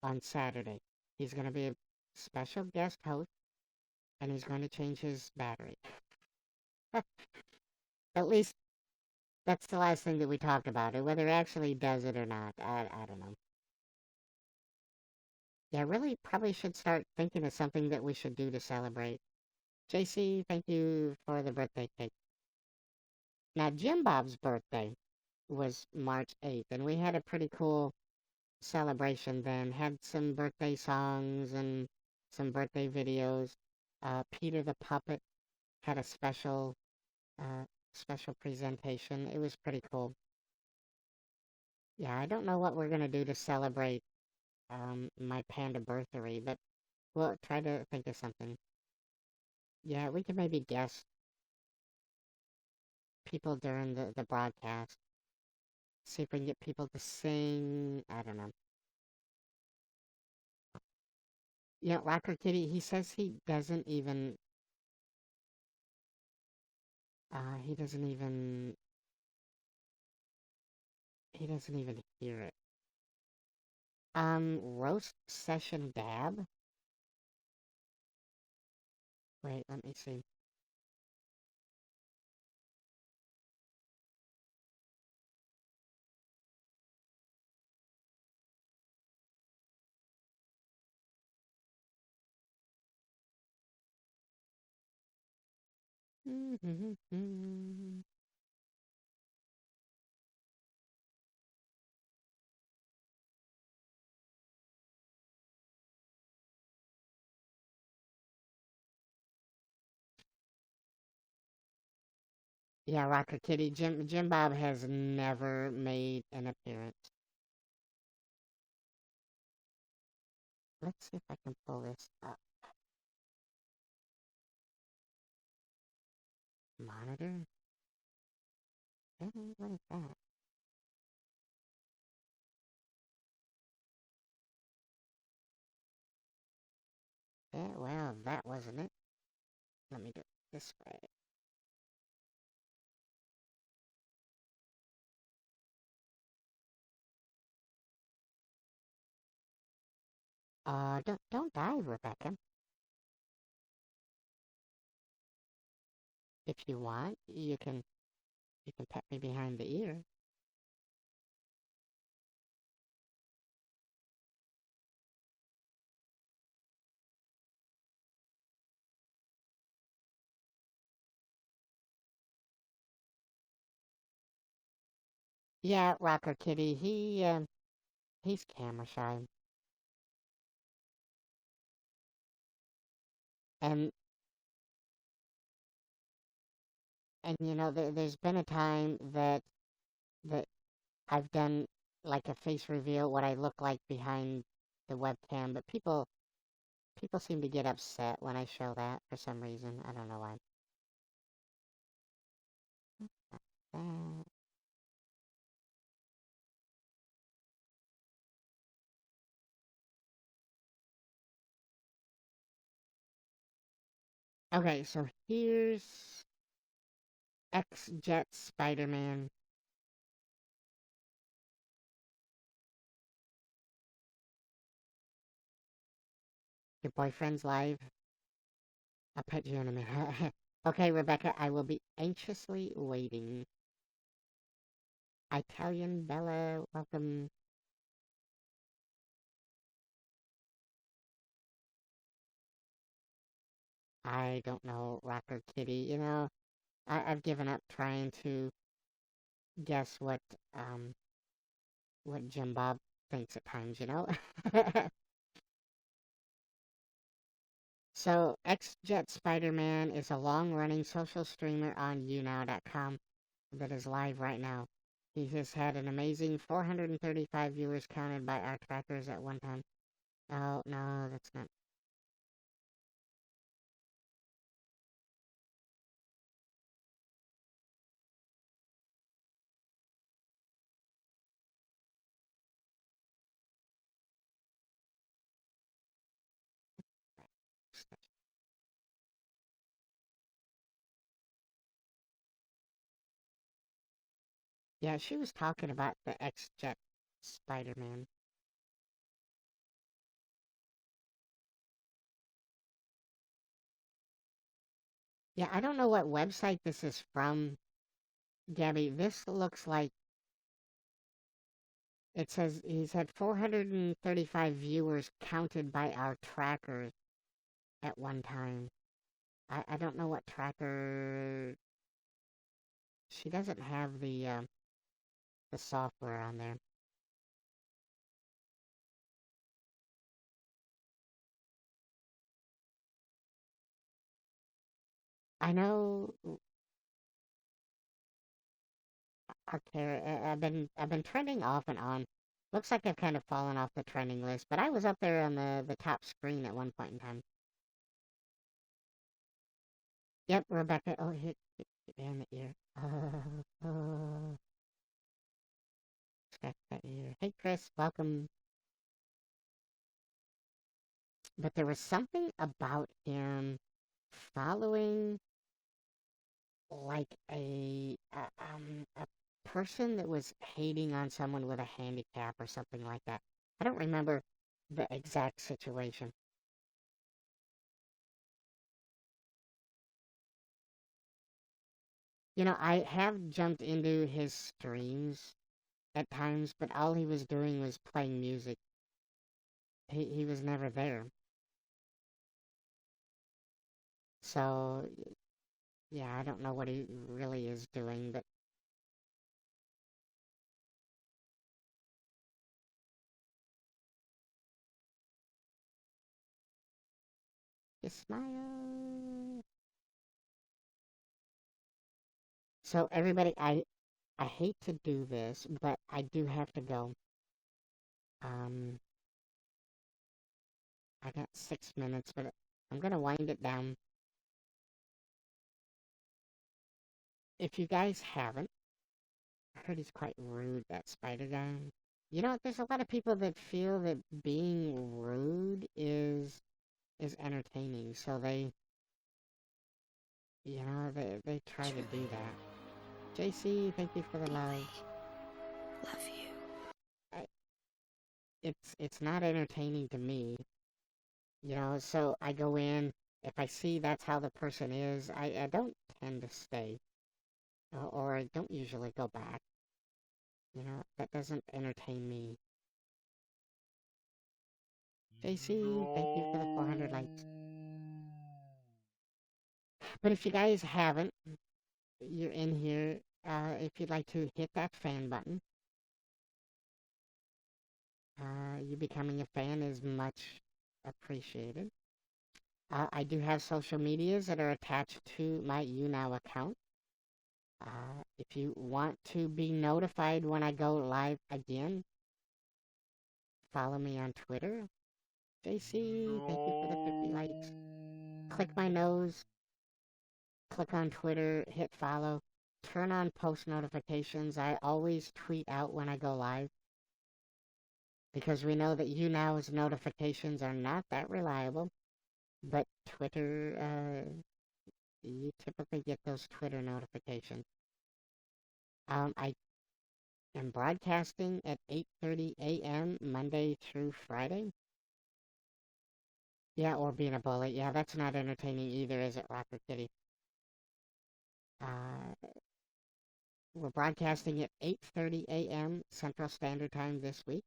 on Saturday. He's gonna be a special guest host, and he's going to change his battery. At least that's the last thing that we talked about. Whether he actually does it or not, I don't know. Yeah, really probably should start thinking of something that we should do to celebrate. JC, thank you for the birthday cake. Now, Jim Bob's birthday was March 8th, and we had a pretty cool celebration then. Had some birthday songs and some birthday videos. Peter the Puppet had a uh, special presentation. It was pretty cool. Yeah, I don't know what we're gonna do to celebrate my panda birthday, but we'll try to think of something. Yeah, we could maybe guess people during the broadcast. See if we can get people to sing. I don't know. Yeah, Rocker Kitty, he says he doesn't even, he doesn't even hear it. Roast Session Dab? Wait, let me see. Yeah, Rocker Kitty, Jim Bob has never made an appearance. Let's see if I can pull this up. Monitor? What is that? Yeah, well, that wasn't it. Let me do it this way. Don't die, Rebecca. If you want, you can pet me behind the ear. Yeah, Rocker Kitty, he's camera shy. And you know, there's been a time that I've done like a face reveal, what I look like behind the webcam, but people seem to get upset when I show that for some reason. I don't know why. Uh, okay, so here's X-Jet Spider-Man. Your boyfriend's live. I'll pet you in a minute. Okay, Rebecca, I will be anxiously waiting. Italian Bella, welcome. I don't know, Rocker Kitty. You know, I've given up trying to guess what Jim Bob thinks at times, you know? So, X-Jet Spider-Man is a long-running social streamer on YouNow.com that is live right now. He has had an amazing 435 viewers counted by our trackers at one time. Oh, no, that's not... Yeah, she was talking about the X-Jet Spider-Man. Yeah, I don't know what website this is from, Gabby. This looks like it says he's had 435 viewers counted by our trackers at one time. I don't know what tracker. She doesn't have the software on there. I know. Okay, I've been trending off and on. Looks like I've kind of fallen off the trending list, but I was up there on the top screen at one point in time. Yep, Rebecca. Oh, hit me in the ear. Scratch that ear. Hey, Chris, welcome. But there was something about him following like a person that was hating on someone with a handicap or something like that. I don't remember the exact situation. You know, I have jumped into his streams at times, but all he was doing was playing music. He was never there. So, yeah, I don't know what he really is doing, but just smile. So, everybody, I hate to do this, but I do have to go. Um, I got 6 minutes, but I'm gonna wind it down. If you guys haven't, I heard he's quite rude, that spider guy. You know, there's a lot of people that feel that being rude is entertaining, so they try to do that. JC, thank you for the love. Love you. I, it's not entertaining to me, you know. So I go in, if I see that's how the person is, I don't tend to stay, or I don't usually go back. You know, that doesn't entertain me. JC, thank you for the 400 likes. But if you guys haven't, you're in here. If you'd like to hit that fan button, you becoming a fan is much appreciated. I do have social medias that are attached to my YouNow account. If you want to be notified when I go live again, follow me on Twitter. JC, thank you for the 50 likes. Click my nose, click on Twitter, hit follow, turn on post notifications. I always tweet out when I go live, because we know that YouNow's notifications are not that reliable, but Twitter, you typically get those Twitter notifications. I am broadcasting at 8:30 a.m. Monday through Friday. Yeah, or being a bully. Yeah, that's not entertaining either, is it, Rocker Kitty? We're broadcasting at 8:30 a.m. Central Standard Time this week.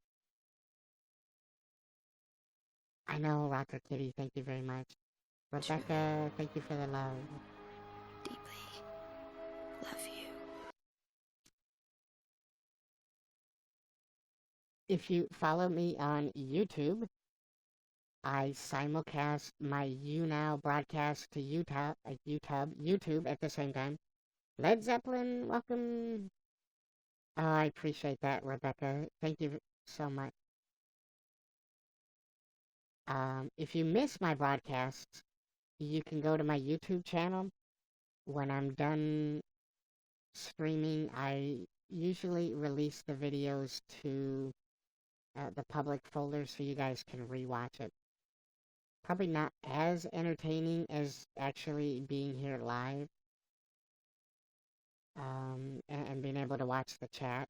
I know, Rocker Kitty, thank you very much. Rebecca, thank you for the love. Deeply love you. If you follow me on YouTube, I simulcast my YouNow broadcast to YouTube at the same time. Led Zeppelin, welcome. Oh, I appreciate that, Rebecca. Thank you so much. If you miss my broadcasts, you can go to my YouTube channel. When I'm done streaming, I usually release the videos to the public folder so you guys can rewatch it. Probably not as entertaining as actually being here live, and being able to watch the chat.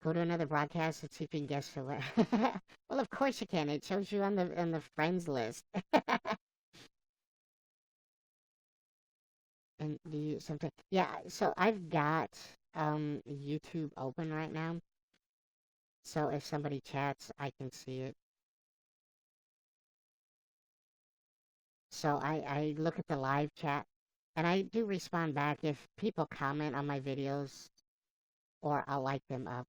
Go to another broadcast and see if you can guess who. Well, of course you can. It shows you on the friends list. And do you something? Yeah. So I've got YouTube open right now. So if somebody chats, I can see it. So I look at the live chat, and I do respond back if people comment on my videos, or I'll like them up.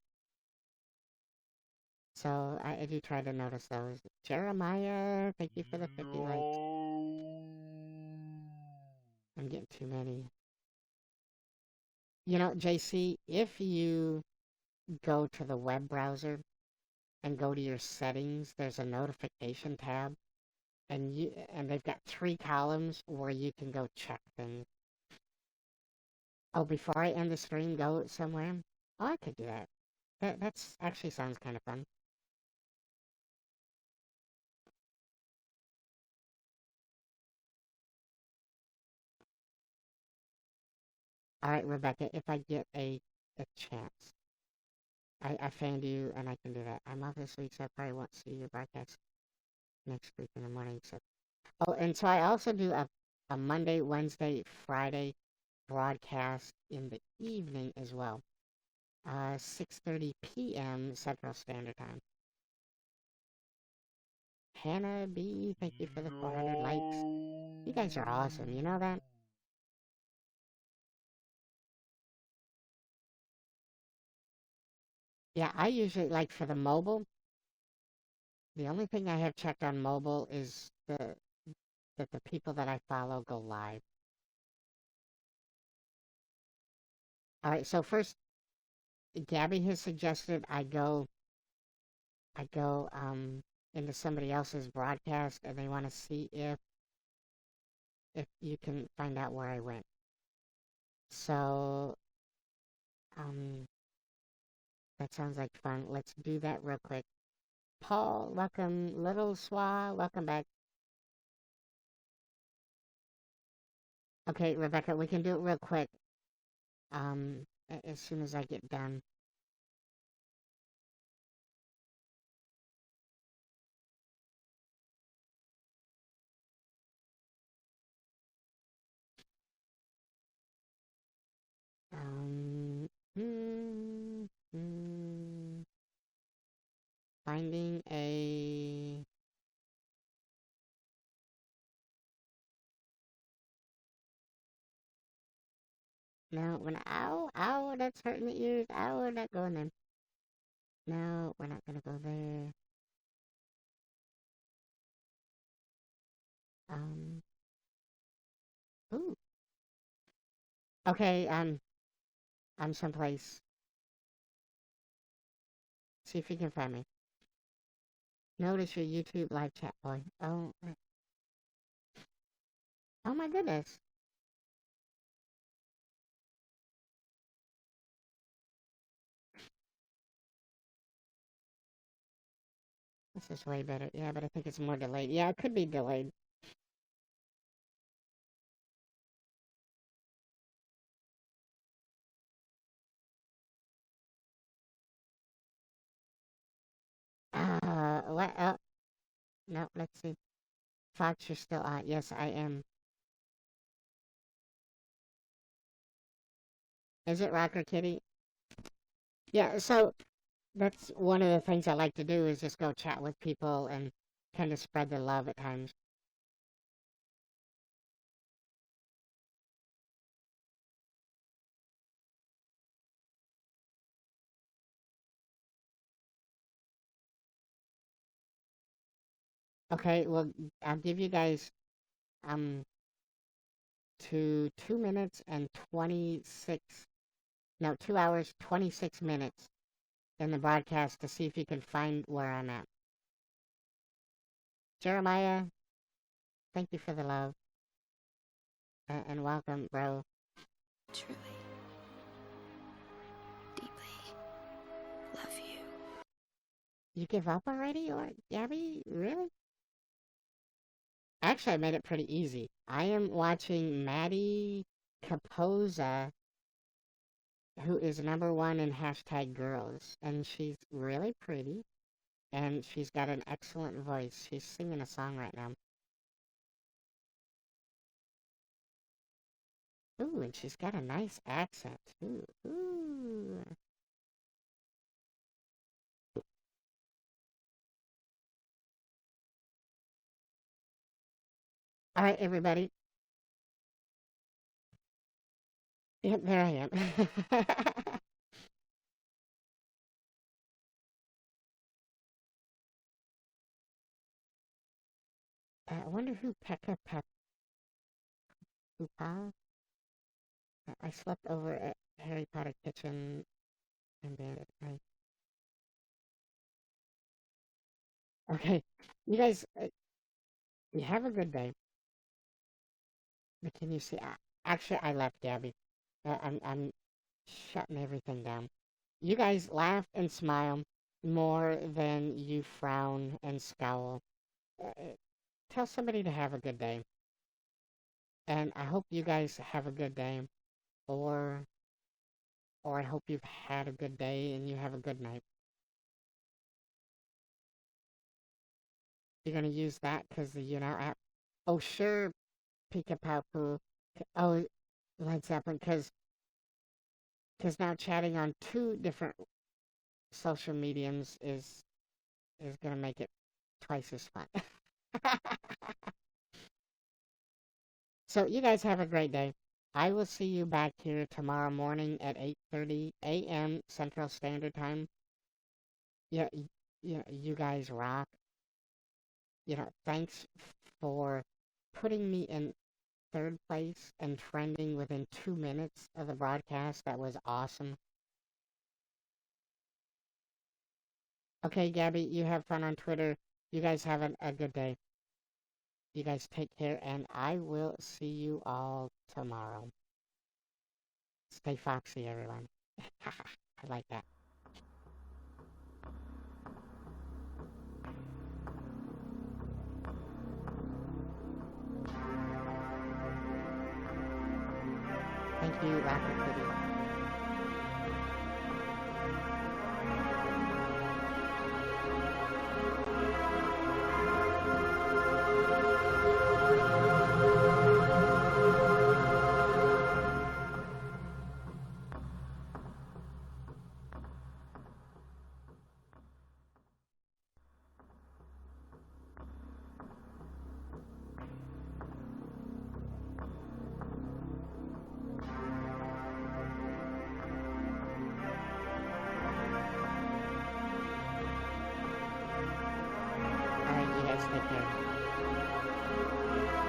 So I do try to notice those. Jeremiah, thank you for the 50 likes. I'm getting too many. You know, JC, if you go to the web browser and go to your settings, there's a notification tab, and they've got 3 columns where you can go check things. Oh, before I end the stream, go somewhere? Oh, I could do that. That's actually sounds kind of fun. Alright, Rebecca, if I get a chance, I found you and I can do that. I'm off this week, so I probably won't see your broadcast next week in the morning. So, oh, and so I also do a Monday, Wednesday, Friday broadcast in the evening as well. 6:30 p.m. Central Standard Time. Hannah B, thank you for the 400 likes. You guys are awesome, you know that? Yeah, I usually, like, for the mobile, the only thing I have checked on mobile is that the people that I follow go live. Alright, so first, Gabby has suggested I go into somebody else's broadcast, and they want to see if you can find out where I went. So, that sounds like fun. Let's do that real quick. Paul, welcome. Little Swa, welcome back. Okay, Rebecca, we can do it real quick. As soon as I get done. Finding a... No, we're not. Ow, ow, that's hurting the ears. Ow, we're not going there. No, we're not gonna go there. Ooh. Okay, I'm someplace. See if you can find me. Notice your YouTube live chat, boy. Oh, oh my goodness. This is way better. Yeah, but I think it's more delayed. Yeah, it could be delayed. What? Oh, no, let's see. Fox, you're still on. Yes, I am. Is it Rocker Kitty? Yeah, so that's one of the things I like to do is just go chat with people and kind of spread the love at times. Okay, well, I'll give you guys to 2 minutes and 26, no, 2 hours, 26 minutes in the broadcast to see if you can find where I'm at. Jeremiah, thank you for the love. And welcome, bro. Truly, deeply love you. You give up already, or Gabby? Really? Actually, I made it pretty easy. I am watching Maddie Capoza, who is #1 in #girls, and she's really pretty, and she's got an excellent voice. She's singing a song right now. Ooh, and she's got a nice accent, too. Ooh. All right, everybody. Yep, there I am. I wonder who Pekka Pupa. I slept over at Harry Potter Kitchen and Bandit Night. Okay, you guys, you have a good day. But can you see? Actually, I left Gabby. I'm shutting everything down. You guys laugh and smile more than you frown and scowl. Tell somebody to have a good day. And I hope you guys have a good day. Or I hope you've had a good day and you have a good night. You're gonna use that because the YouNow app. Oh, sure, Pika Poo. Oh, Led Zeppelin, because now chatting on 2 different social mediums is gonna make it twice as fun. So you guys have a great day. I will see you back here tomorrow morning at 8:30 a.m. Central Standard Time. Yeah, you guys rock. Thanks for putting me in 3rd place and trending within 2 minutes of the broadcast. That was awesome. Okay, Gabby, you have fun on Twitter. You guys have a good day. You guys take care, and I will see you all tomorrow. Stay foxy, everyone. I like that. Thank you, Rocket Kitty. guys take care.